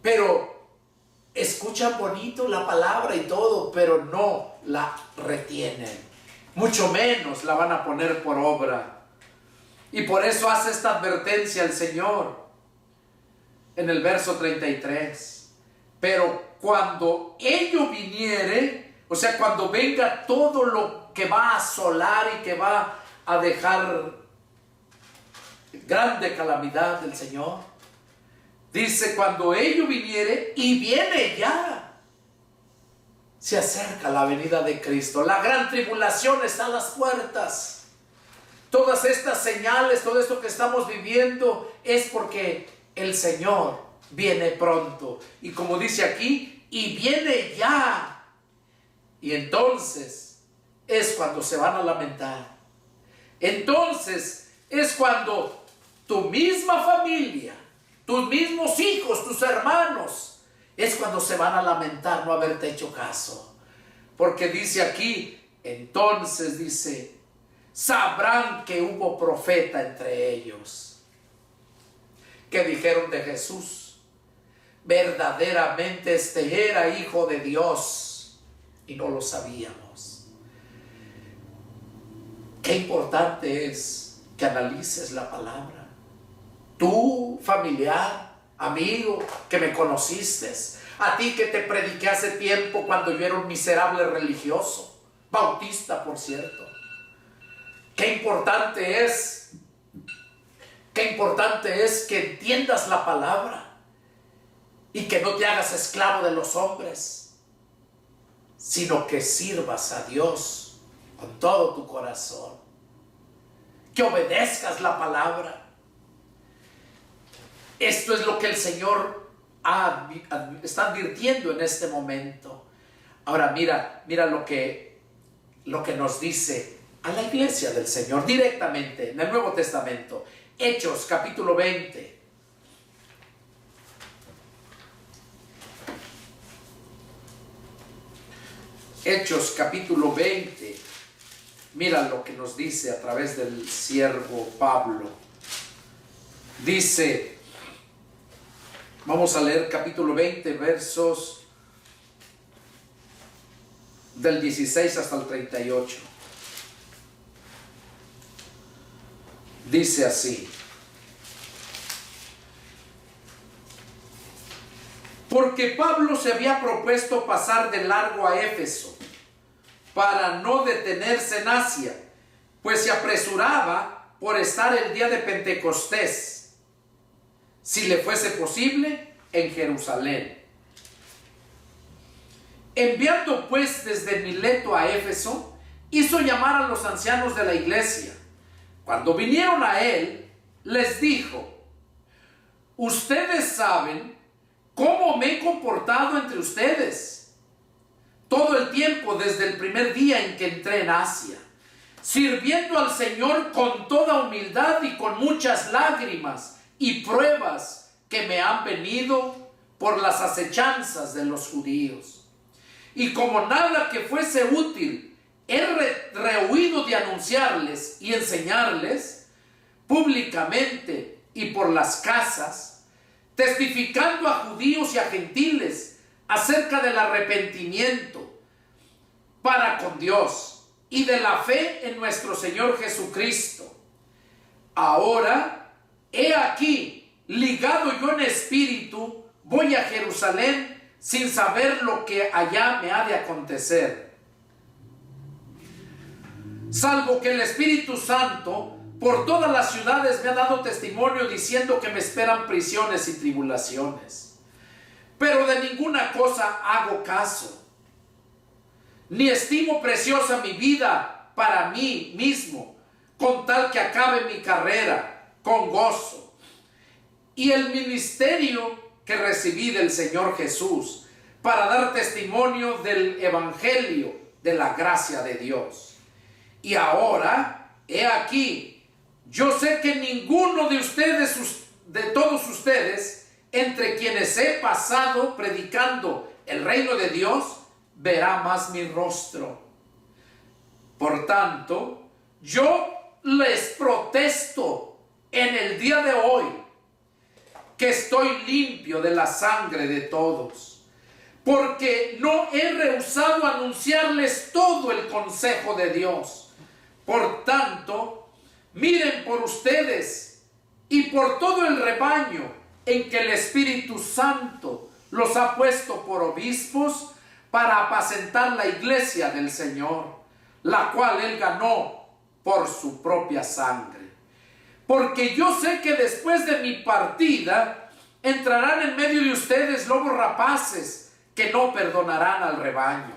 Pero escuchan bonito la palabra y todo, pero no la retienen. Mucho menos la van a poner por obra. Y por eso hace esta advertencia el Señor en el verso 33. Pero cuando ello viniere, o sea, cuando venga todo lo que va a asolar y que va a dejar grande calamidad del Señor, dice: cuando ello viniere, y viene ya, se acerca la venida de Cristo, la gran tribulación está a las puertas. Todas estas señales, todo esto que estamos viviendo es porque el Señor viene pronto. Y como dice aquí, y viene ya. Y entonces es cuando se van a lamentar. Entonces es cuando tu misma familia, tus mismos hijos, tus hermanos, es cuando se van a lamentar no haberte hecho caso. Porque dice aquí, entonces dice, sabrán que hubo profeta entre ellos. Que dijeron de Jesús, verdaderamente este era hijo de Dios y no lo sabíamos. Qué importante es que analices la palabra. Tú, familiar, amigo, que me conociste, a ti que te prediqué hace tiempo cuando yo era un miserable religioso, bautista por cierto. Qué importante es que entiendas la palabra y que no te hagas esclavo de los hombres, sino que sirvas a Dios con todo tu corazón, que obedezcas la palabra. Esto es lo que el Señor está advirtiendo en este momento. Ahora mira lo que nos dice a la iglesia del Señor directamente en el Nuevo Testamento. Hechos capítulo 20. Hechos capítulo 20. Mira lo que nos dice a través del siervo Pablo. Dice, vamos a leer capítulo 20, versos del 16 hasta el 38. Dice así: porque Pablo se había propuesto pasar de largo a Éfeso para no detenerse en Asia, pues se apresuraba por estar el día de Pentecostés, si le fuese posible, en Jerusalén. Enviando pues desde Mileto a Éfeso, hizo llamar a los ancianos de la iglesia. Cuando vinieron a él, les dijo: ustedes saben cómo me he comportado entre ustedes todo el tiempo desde el primer día en que entré en Asia, sirviendo al Señor con toda humildad y con muchas lágrimas y pruebas que me han venido por las acechanzas de los judíos. Y como nada que fuese útil he rehuido de anunciarles y enseñarles públicamente y por las casas, testificando a judíos y a gentiles acerca del arrepentimiento para con Dios y de la fe en nuestro Señor Jesucristo. Ahora, he aquí, ligado yo en espíritu, voy a Jerusalén sin saber lo que allá me ha de acontecer, salvo que el Espíritu Santo por todas las ciudades me ha dado testimonio diciendo que me esperan prisiones y tribulaciones. Pero de ninguna cosa hago caso, ni estimo preciosa mi vida para mí mismo, con tal que acabe mi carrera con gozo y el ministerio que recibí del Señor Jesús, para dar testimonio del evangelio de la gracia de Dios. Y ahora, he aquí, yo sé que ninguno de ustedes, de todos ustedes, entre quienes he pasado predicando el reino de Dios, verá más mi rostro. Por tanto, yo les protesto en el día de hoy que estoy limpio de la sangre de todos, porque no he rehusado anunciarles todo el consejo de Dios. Por tanto, miren por ustedes y por todo el rebaño en que el Espíritu Santo los ha puesto por obispos para apacentar la iglesia del Señor, la cual él ganó por su propia sangre. Porque yo sé que después de mi partida entrarán en medio de ustedes lobos rapaces que no perdonarán al rebaño.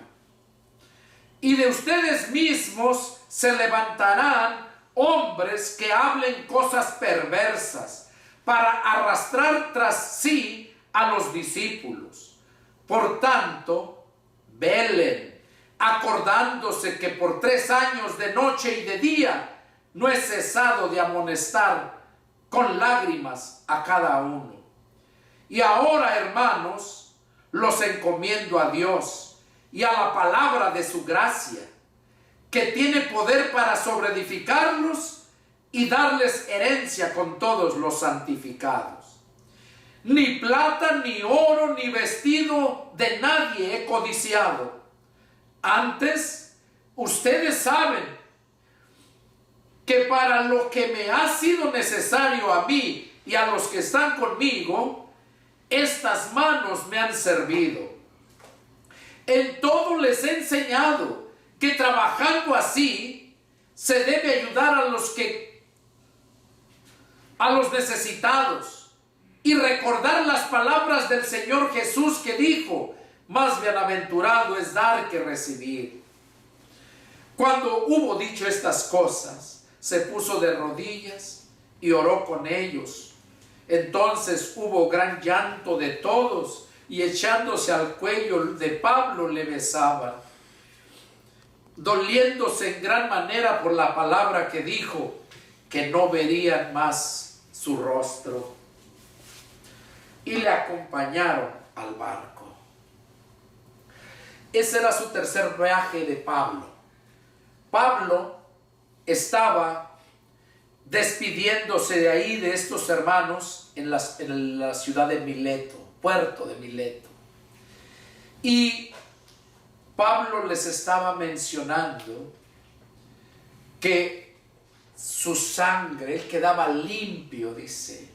Y de ustedes mismos se levantarán hombres que hablen cosas perversas para arrastrar tras sí a los discípulos. Por tanto, velen, acordándose que por 3 años de noche y de día no he cesado de amonestar con lágrimas a cada uno. Y ahora, hermanos, los encomiendo a Dios y a la palabra de su gracia, que tiene poder para sobreedificarlos y darles herencia con todos los santificados. Ni plata, ni oro, ni vestido de nadie he codiciado. Antes, ustedes saben que para lo que me ha sido necesario a mí y a los que están conmigo, estas manos me han servido. En todo les he enseñado que trabajando así se debe ayudar a los necesitados y recordar las palabras del Señor Jesús que dijo: más bienaventurado es dar que recibir. Cuando hubo dicho estas cosas, se puso de rodillas y oró con ellos. Entonces hubo gran llanto de todos, y echándose al cuello de Pablo le besaban, doliéndose en gran manera por la palabra que dijo, que no verían más su rostro. Y le acompañaron al barco. Ese era su tercer viaje de Pablo. Pablo estaba despidiéndose de ahí, de estos hermanos, en la ciudad de Mileto, puerto de Mileto. Y Pablo les estaba mencionando que su sangre, él quedaba limpio, dice,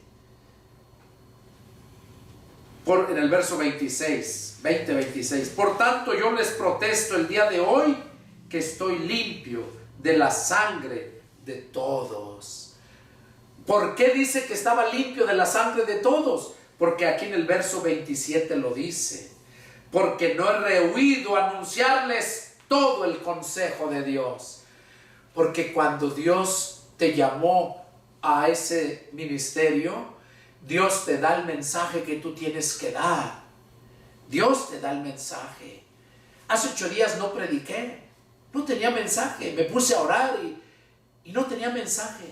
en el verso 20-26. Por tanto, yo les protesto el día de hoy que estoy limpio de la sangre de todos. ¿Por qué dice que estaba limpio de la sangre de todos? Porque aquí en el verso 27 lo dice: porque no he rehuido anunciarles todo el consejo de Dios. Porque cuando Dios te llamó a ese ministerio, Dios te da el mensaje que tú tienes que dar. Dios te da el mensaje. Hace 8 días no prediqué, no tenía mensaje, me puse a orar y no tenía mensaje,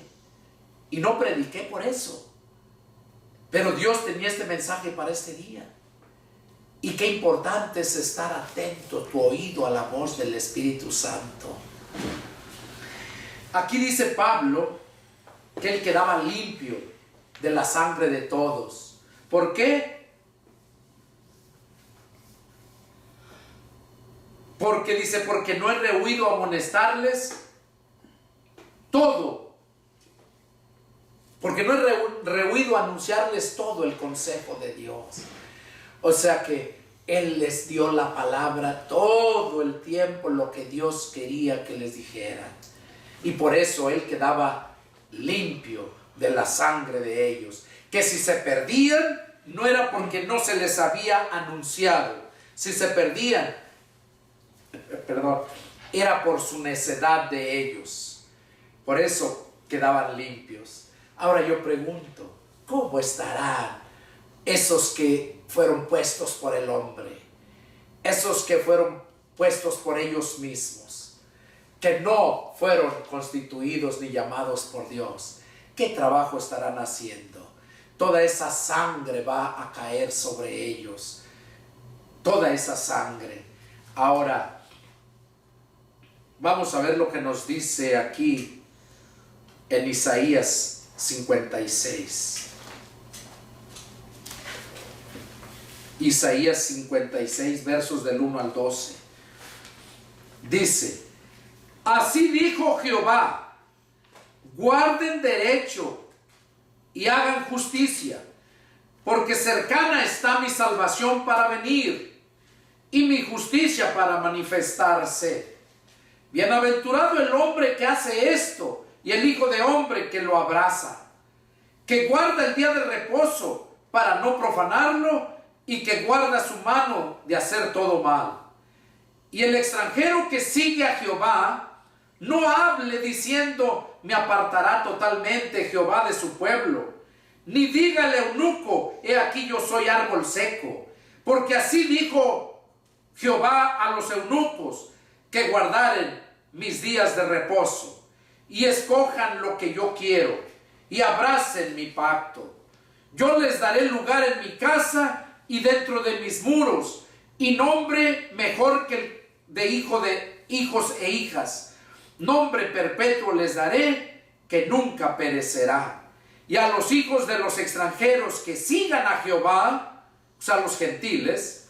y no prediqué por eso. Pero Dios tenía este mensaje para este día. Y qué importante es estar atento, tu oído a la voz del Espíritu Santo. Aquí dice Pablo que él quedaba limpio de la sangre de todos. ¿Por qué? Porque dice, porque no he rehuido amonestarles todo. Porque no he rehuido anunciarles todo el consejo de Dios. O sea que Él les dio la palabra todo el tiempo, lo que Dios quería que les dijeran. Y por eso Él quedaba limpio de la sangre de ellos. Que si se perdían, no era porque no se les había anunciado. Si se perdían, era por su necedad de ellos. Por eso quedaban limpios. Ahora yo pregunto, ¿cómo estarán esos que fueron puestos por el hombre? Esos que fueron puestos por ellos mismos, que no fueron constituidos ni llamados por Dios. ¿Qué trabajo estarán haciendo? Toda esa sangre va a caer sobre ellos. Toda esa sangre. Ahora, vamos a ver lo que nos dice aquí en Isaías 56. Isaías 56, versos del 1 al 12. Dice: así dijo Jehová, guarden derecho y hagan justicia, porque cercana está mi salvación para venir, y mi justicia para manifestarse. Bienaventurado el hombre que hace esto, y el hijo de hombre que lo abraza, que guarda el día de reposo para no profanarlo, y que guarda su mano de hacer todo mal. Y el extranjero que sigue a Jehová, no hable diciendo, me apartará totalmente Jehová de su pueblo, ni diga al eunuco, he aquí yo soy árbol seco, porque así dijo Jehová a los eunucos, que guardaren mis días de reposo, y escojan lo que yo quiero, y abracen mi pacto. Yo les daré lugar en mi casa y dentro de mis muros, y nombre mejor que el de hijos e hijas. Nombre perpetuo les daré, que nunca perecerá. Y a los hijos de los extranjeros que sigan a Jehová, o sea, los gentiles,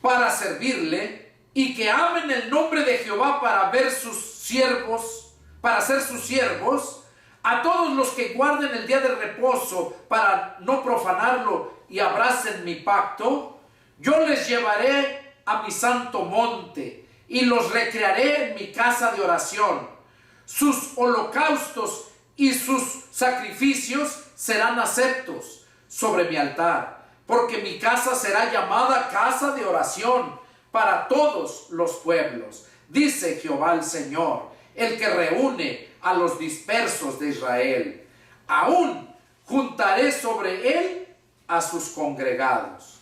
para servirle, y que amen el nombre de Jehová para ver sus siervos, para ser sus siervos, a todos los que guarden el día de reposo para no profanarlo y abracen mi pacto, yo les llevaré a mi santo monte y los recrearé en mi casa de oración. Sus holocaustos y sus sacrificios serán aceptos sobre mi altar, porque mi casa será llamada casa de oración para todos los pueblos, dice Jehová el Señor, el que reúne a los dispersos de Israel. Aún juntaré sobre él a sus congregados.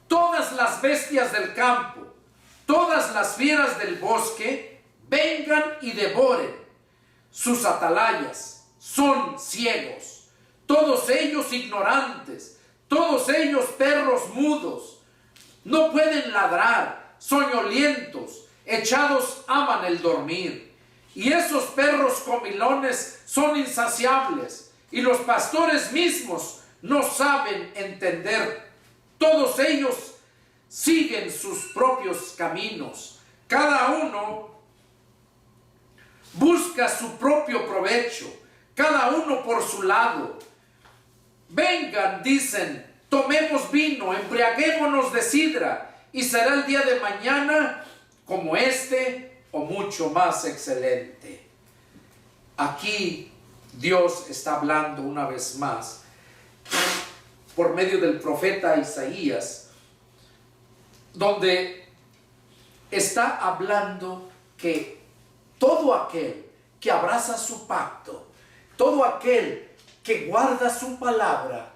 Todas las bestias del campo, todas las fieras del bosque, vengan y devoren. Sus atalayas son ciegos, todos ellos ignorantes, todos ellos perros mudos. No pueden ladrar, soñolientos, echados aman el dormir. Y esos perros comilones son insaciables, y los pastores mismos no saben entender. Todos ellos siguen sus propios caminos. Cada uno busca su propio provecho, cada uno por su lado. Vengan, dicen, tomemos vino, embriaguémonos de sidra, y será el día de mañana como este o mucho más excelente. Aquí Dios está hablando una vez más por medio del profeta Isaías, donde está hablando que todo aquel que abraza su pacto, todo aquel que guarda su palabra,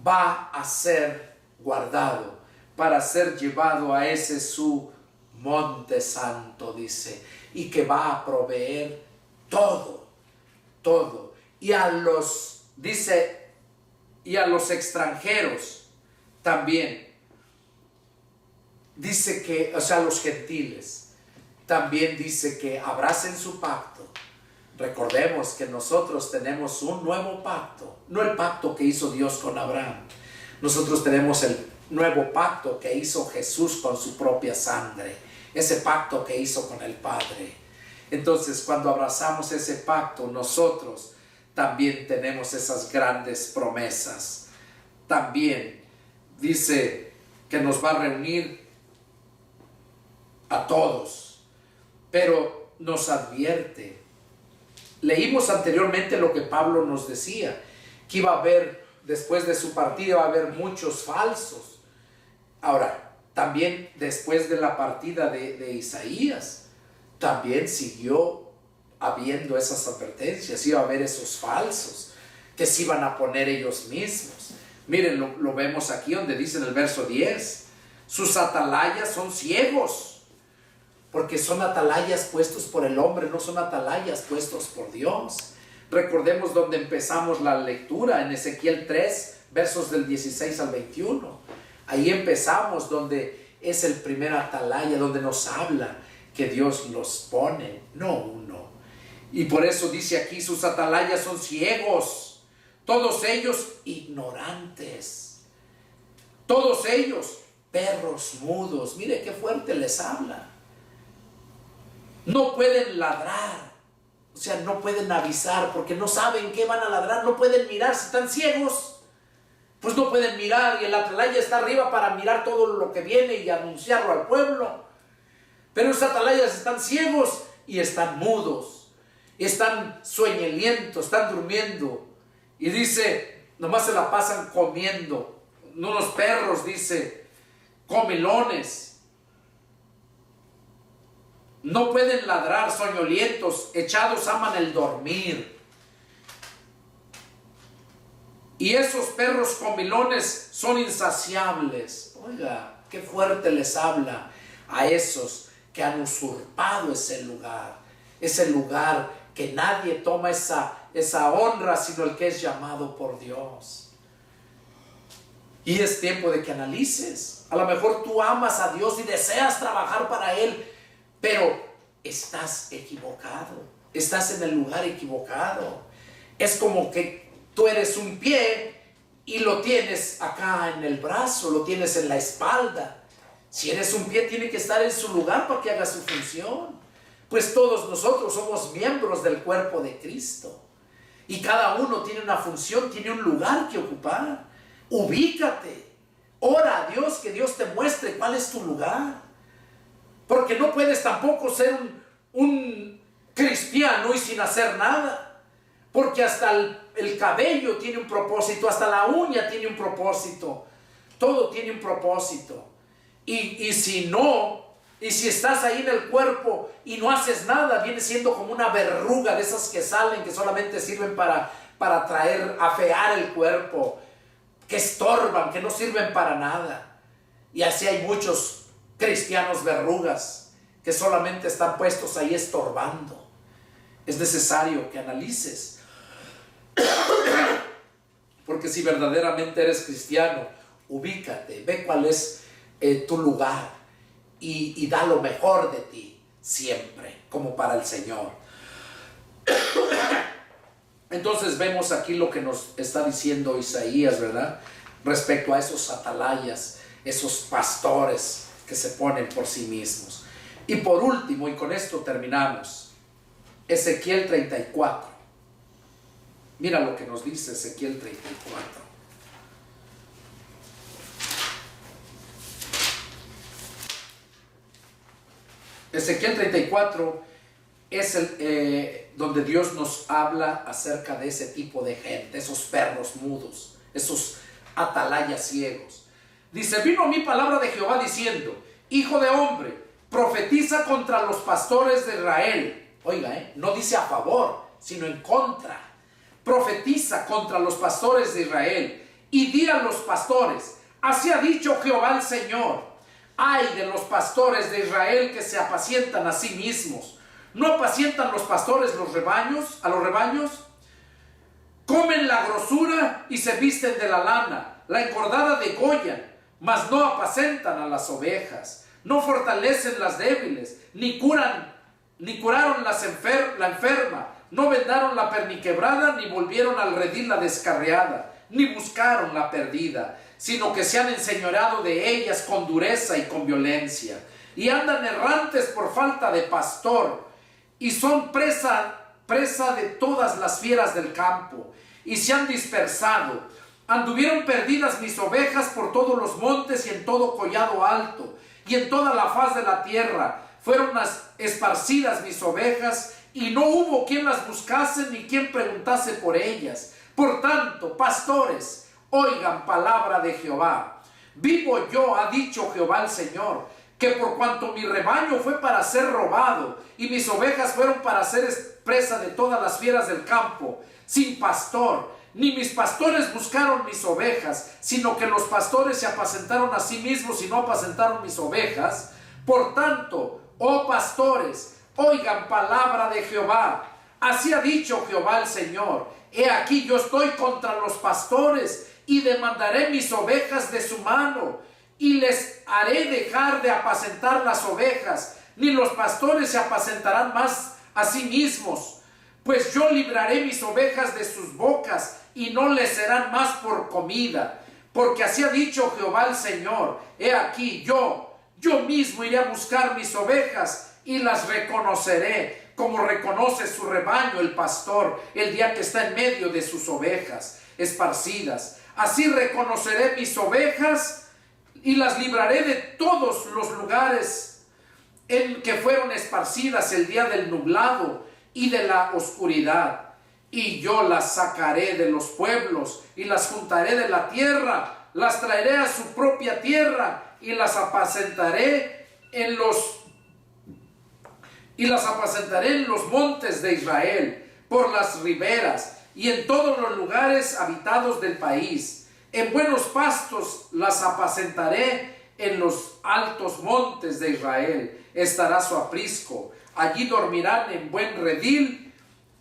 va a ser guardado para ser llevado a ese su monte santo, dice, y que va a proveer todo. Y a los, dice, y a los extranjeros también. Dice que, o sea, los gentiles, también dice que abracen su pacto. Recordemos que nosotros tenemos un nuevo pacto, no el pacto que hizo Dios con Abraham. Nosotros tenemos el nuevo pacto que hizo Jesús con su propia sangre, ese pacto que hizo con el Padre. Entonces, cuando abrazamos ese pacto, nosotros también tenemos esas grandes promesas. También dice que nos va a reunir a todos, pero nos advierte. Leímos anteriormente lo que Pablo nos decía, que iba a haber, después de su partida, va a haber muchos falsos. Ahora, también después de la partida de Isaías, también siguió habiendo esas advertencias, iba a haber esos falsos que se iban a poner ellos mismos. Miren, lo vemos aquí donde dice en el verso 10, sus atalayas son ciegos, porque son atalayas puestos por el hombre, no son atalayas puestos por Dios. Recordemos donde empezamos la lectura, en Ezequiel 3, versos del 16 al 21. Ahí empezamos donde es el primer atalaya, donde nos habla que Dios los pone, no uno. Y por eso dice aquí, sus atalayas son ciegos, todos ellos ignorantes, todos ellos perros mudos. Mire qué fuerte les habla. No pueden ladrar, o sea, no pueden avisar porque no saben qué van a ladrar, no pueden mirar si están ciegos. Pues no pueden mirar, y el atalaya está arriba para mirar todo lo que viene y anunciarlo al pueblo. Pero los atalayas están ciegos y están mudos, están sueñolientos, están durmiendo. Y dice, nomás se la pasan comiendo. Unos perros, dice, comilones. No pueden ladrar, soñolientos, echados aman el dormir. Y esos perros comilones son insaciables. Oiga, qué fuerte les habla a esos que han usurpado ese lugar que nadie toma esa honra sino el que es llamado por Dios. Y es tiempo de que analices. A lo mejor tú amas a Dios y deseas trabajar para Él, pero estás equivocado, estás en el lugar equivocado. Es como que tú eres un pie y lo tienes acá en el brazo, lo tienes en la espalda. Si eres un pie, tiene que estar en su lugar para que haga su función. Pues todos nosotros somos miembros del cuerpo de Cristo. Y cada uno tiene una función, tiene un lugar que ocupar. Ubícate. Ora a Dios, que Dios te muestre cuál es tu lugar. Porque no puedes tampoco ser un cristiano y sin hacer nada. Porque hasta el cabello tiene un propósito, hasta la uña tiene un propósito. Todo tiene un propósito. Y si estás ahí en el cuerpo y no haces nada, viene siendo como una verruga de esas que salen, que solamente sirven para afear el cuerpo, que estorban, que no sirven para nada. Y así hay muchos cristianos verrugas que solamente están puestos ahí estorbando. Es necesario que analices. Porque si verdaderamente eres cristiano, ubícate, ve cuál es tu lugar y da lo mejor de ti siempre, como para el Señor. Entonces vemos aquí lo que nos está diciendo Isaías, ¿verdad? Respecto a esos atalayas, esos pastores que se ponen por sí mismos. Y por último, y con esto terminamos, Ezequiel 34. Mira lo que nos dice Ezequiel 34. Ezequiel 34 es donde Dios nos habla acerca de ese tipo de gente, esos perros mudos, esos atalayas ciegos. Dice: vino a mí palabra de Jehová diciendo: hijo de hombre, profetiza contra los pastores de Israel. Oiga, no dice a favor, sino en contra. Profetiza contra los pastores de Israel y di a los pastores: así ha dicho Jehová el Señor. Ay de los pastores de Israel que se apacientan a sí mismos. ¿No apacientan los pastores a los rebaños? Comen la grosura y se visten de la lana, la engordada degollan, mas no apacentan a las ovejas. No fortalecen las débiles, ni curaron la enferma, no vendaron la perniquebrada, ni volvieron al redil la descarriada, ni buscaron la perdida, sino que se han enseñoreado de ellas con dureza y con violencia, y andan errantes por falta de pastor, y son presa de todas las fieras del campo, y se han dispersado. Anduvieron perdidas mis ovejas por todos los montes y en todo collado alto, y en toda la faz de la tierra fueron esparcidas mis ovejas, y no hubo quien las buscase ni quien preguntase por ellas. Por tanto, pastores, oigan palabra de Jehová. Vivo yo, ha dicho Jehová el Señor, que por cuanto mi rebaño fue para ser robado y mis ovejas fueron para ser presa de todas las fieras del campo, sin pastor, ni mis pastores buscaron mis ovejas, sino que los pastores se apacentaron a sí mismos y no apacentaron mis ovejas. Por tanto, oh pastores, oigan palabra de Jehová. Así ha dicho Jehová el Señor: he aquí yo estoy contra los pastores y demandaré mis ovejas de su mano y les haré dejar de apacentar las ovejas, ni los pastores se apacentarán más a sí mismos, pues yo libraré mis ovejas de sus bocas y no les serán más por comida, porque así ha dicho Jehová el Señor: he aquí yo mismo iré a buscar mis ovejas y las reconoceré, como reconoce su rebaño el pastor el día que está en medio de sus ovejas esparcidas. Así reconoceré mis ovejas y las libraré de todos los lugares en que fueron esparcidas el día del nublado y de la oscuridad. Y yo las sacaré de los pueblos y las juntaré de la tierra, las traeré a su propia tierra y las apacentaré en los montes de Israel, por las riberas y en todos los lugares habitados del país. En buenos pastos las apacentaré, en los altos montes de Israel estará su aprisco. Allí dormirán en buen redil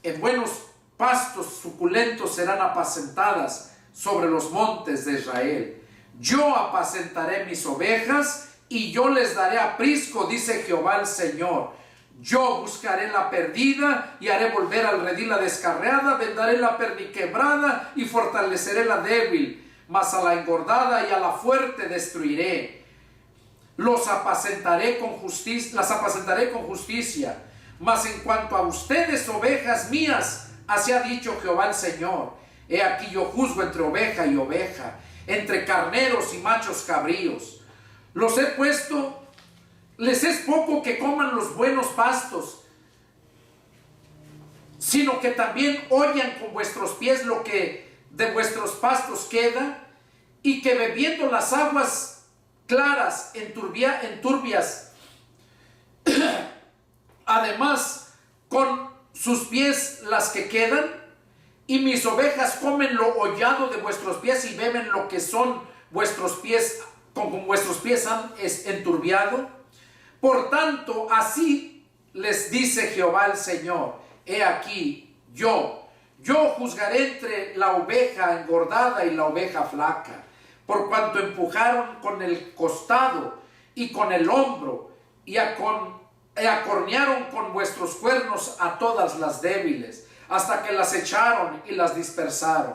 en buenos pastos suculentos serán apacentadas sobre los montes de Israel. Yo apacentaré mis ovejas y yo les daré aprisco, dice Jehová el Señor. Yo buscaré la perdida y haré volver al redil la descarriada, vendaré la perniquebrada y fortaleceré la débil, mas a la engordada y a la fuerte destruiré. Las apacentaré con justicia. Mas en cuanto a ustedes, ovejas mías, así ha dicho Jehová el Señor: he aquí yo juzgo entre oveja y oveja, entre carneros y machos cabríos. Los he puesto, les es poco que coman los buenos pastos, sino que también hollan con vuestros pies lo que de vuestros pastos queda, y que bebiendo las aguas claras en turbias, además con sus pies las que quedan, y mis ovejas comen lo hollado de vuestros pies y beben lo que son vuestros pies, con vuestros pies han enturbiado. Por tanto, así les dice Jehová el Señor: he aquí, yo juzgaré entre la oveja engordada y la oveja flaca, por cuanto empujaron con el costado y con el hombro, y acornearon con vuestros cuernos a todas las débiles, hasta que las echaron y las dispersaron.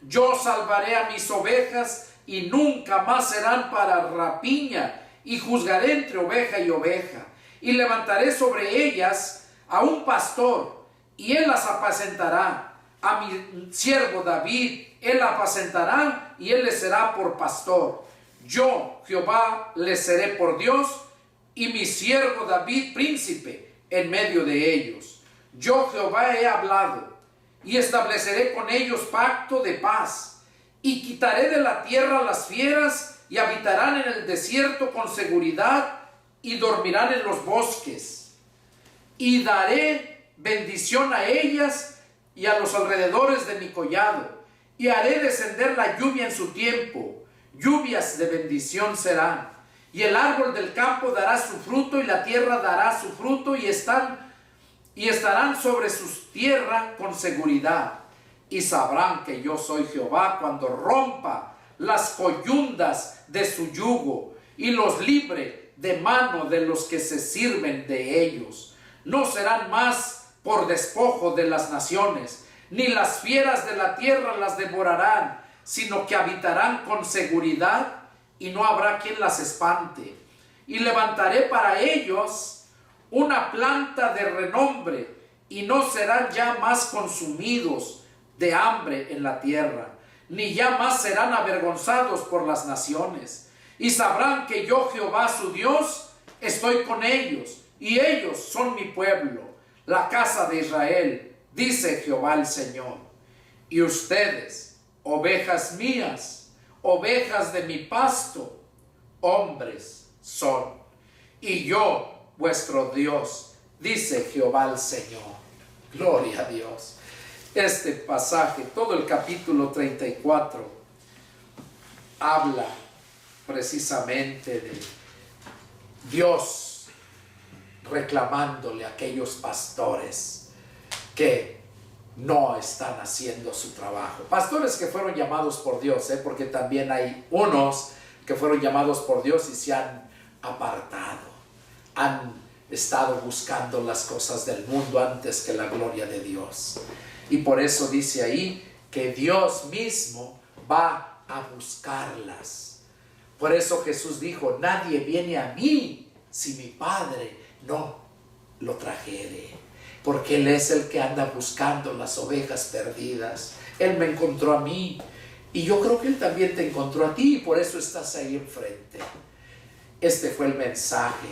Yo salvaré a mis ovejas y nunca más serán para rapiña, y juzgaré entre oveja y oveja, y levantaré sobre ellas a un pastor, y él las apacentará. A mi siervo David él apacentará, y él le será por pastor. Yo, Jehová, le seré por Dios, y mi siervo David príncipe en medio de ellos. Yo, Jehová, he hablado, y estableceré con ellos pacto de paz, y quitaré de la tierra las fieras, y habitarán en el desierto con seguridad, y dormirán en los bosques. Y daré bendición a ellas y a los alrededores de mi collado, y haré descender la lluvia en su tiempo. Lluvias de bendición serán, y el árbol del campo dará su fruto, y la tierra dará su fruto, y estarán sobre su tierra con seguridad. Y sabrán que yo soy Jehová cuando rompa las coyundas de su yugo, y los libre de mano de los que se sirven de ellos. No serán más por despojo de las naciones, ni las fieras de la tierra las devorarán, sino que habitarán con seguridad, y no habrá quien las espante. Y levantaré para ellos una planta de renombre, y no serán ya más consumidos de hambre en la tierra, ni ya más serán avergonzados por las naciones. Y sabrán que yo, Jehová su Dios, estoy con ellos, y ellos son mi pueblo, la casa de Israel, dice Jehová el Señor. Y ustedes, ovejas mías, ovejas de mi pasto, hombres son, y yo, vuestro Dios, dice Jehová el Señor. Gloria a Dios. Este pasaje, todo el capítulo 34, habla precisamente de Dios reclamándole a aquellos pastores que no están haciendo su trabajo. Pastores que fueron llamados por Dios, porque también hay unos que fueron llamados por Dios y se han apartado, han estado buscando las cosas del mundo antes que la gloria de Dios. Y por eso dice ahí que Dios mismo va a buscarlas. Por eso Jesús dijo: nadie viene a mí si mi Padre no lo trajere. Porque Él es el que anda buscando las ovejas perdidas. Él me encontró a mí, y yo creo que Él también te encontró a ti, y por eso estás ahí enfrente. Este fue el mensaje,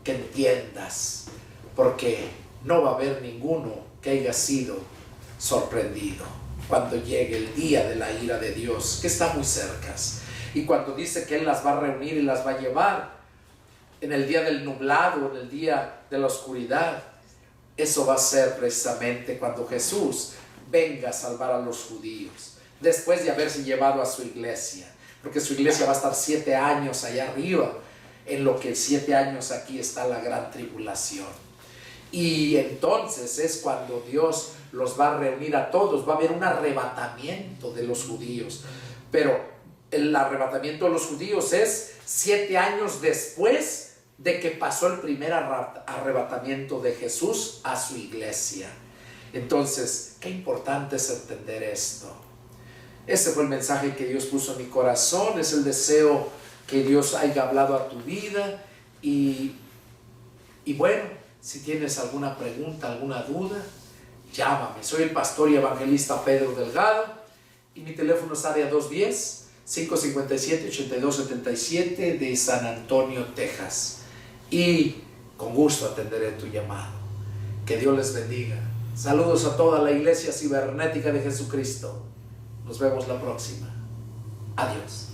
que entiendas, porque no va a haber ninguno que haya sido sorprendido cuando llegue el día de la ira de Dios, que está muy cerca. Y cuando dice que Él las va a reunir y las va a llevar en el día del nublado, en el día de la oscuridad, eso va a ser precisamente cuando Jesús venga a salvar a los judíos, después de haberse llevado a su iglesia, porque su iglesia va a estar 7 años allá arriba, en lo que 7 años aquí está la gran tribulación. Y entonces es cuando Dios los va a reunir a todos. Va a haber un arrebatamiento de los judíos. Pero el arrebatamiento de los judíos es 7 años después de que pasó el primer arrebatamiento de Jesús a su iglesia. Entonces, qué importante es entender esto. Ese fue el mensaje que Dios puso en mi corazón. Es el deseo que Dios haya hablado a tu vida. Y bueno, si tienes alguna pregunta, alguna duda, llámame. Soy el pastor y evangelista Pedro Delgado y mi teléfono es área 210-557-8277 de San Antonio, Texas. Y con gusto atenderé tu llamado. Que Dios les bendiga. Saludos a toda la iglesia cibernética de Jesucristo. Nos vemos la próxima. Adiós.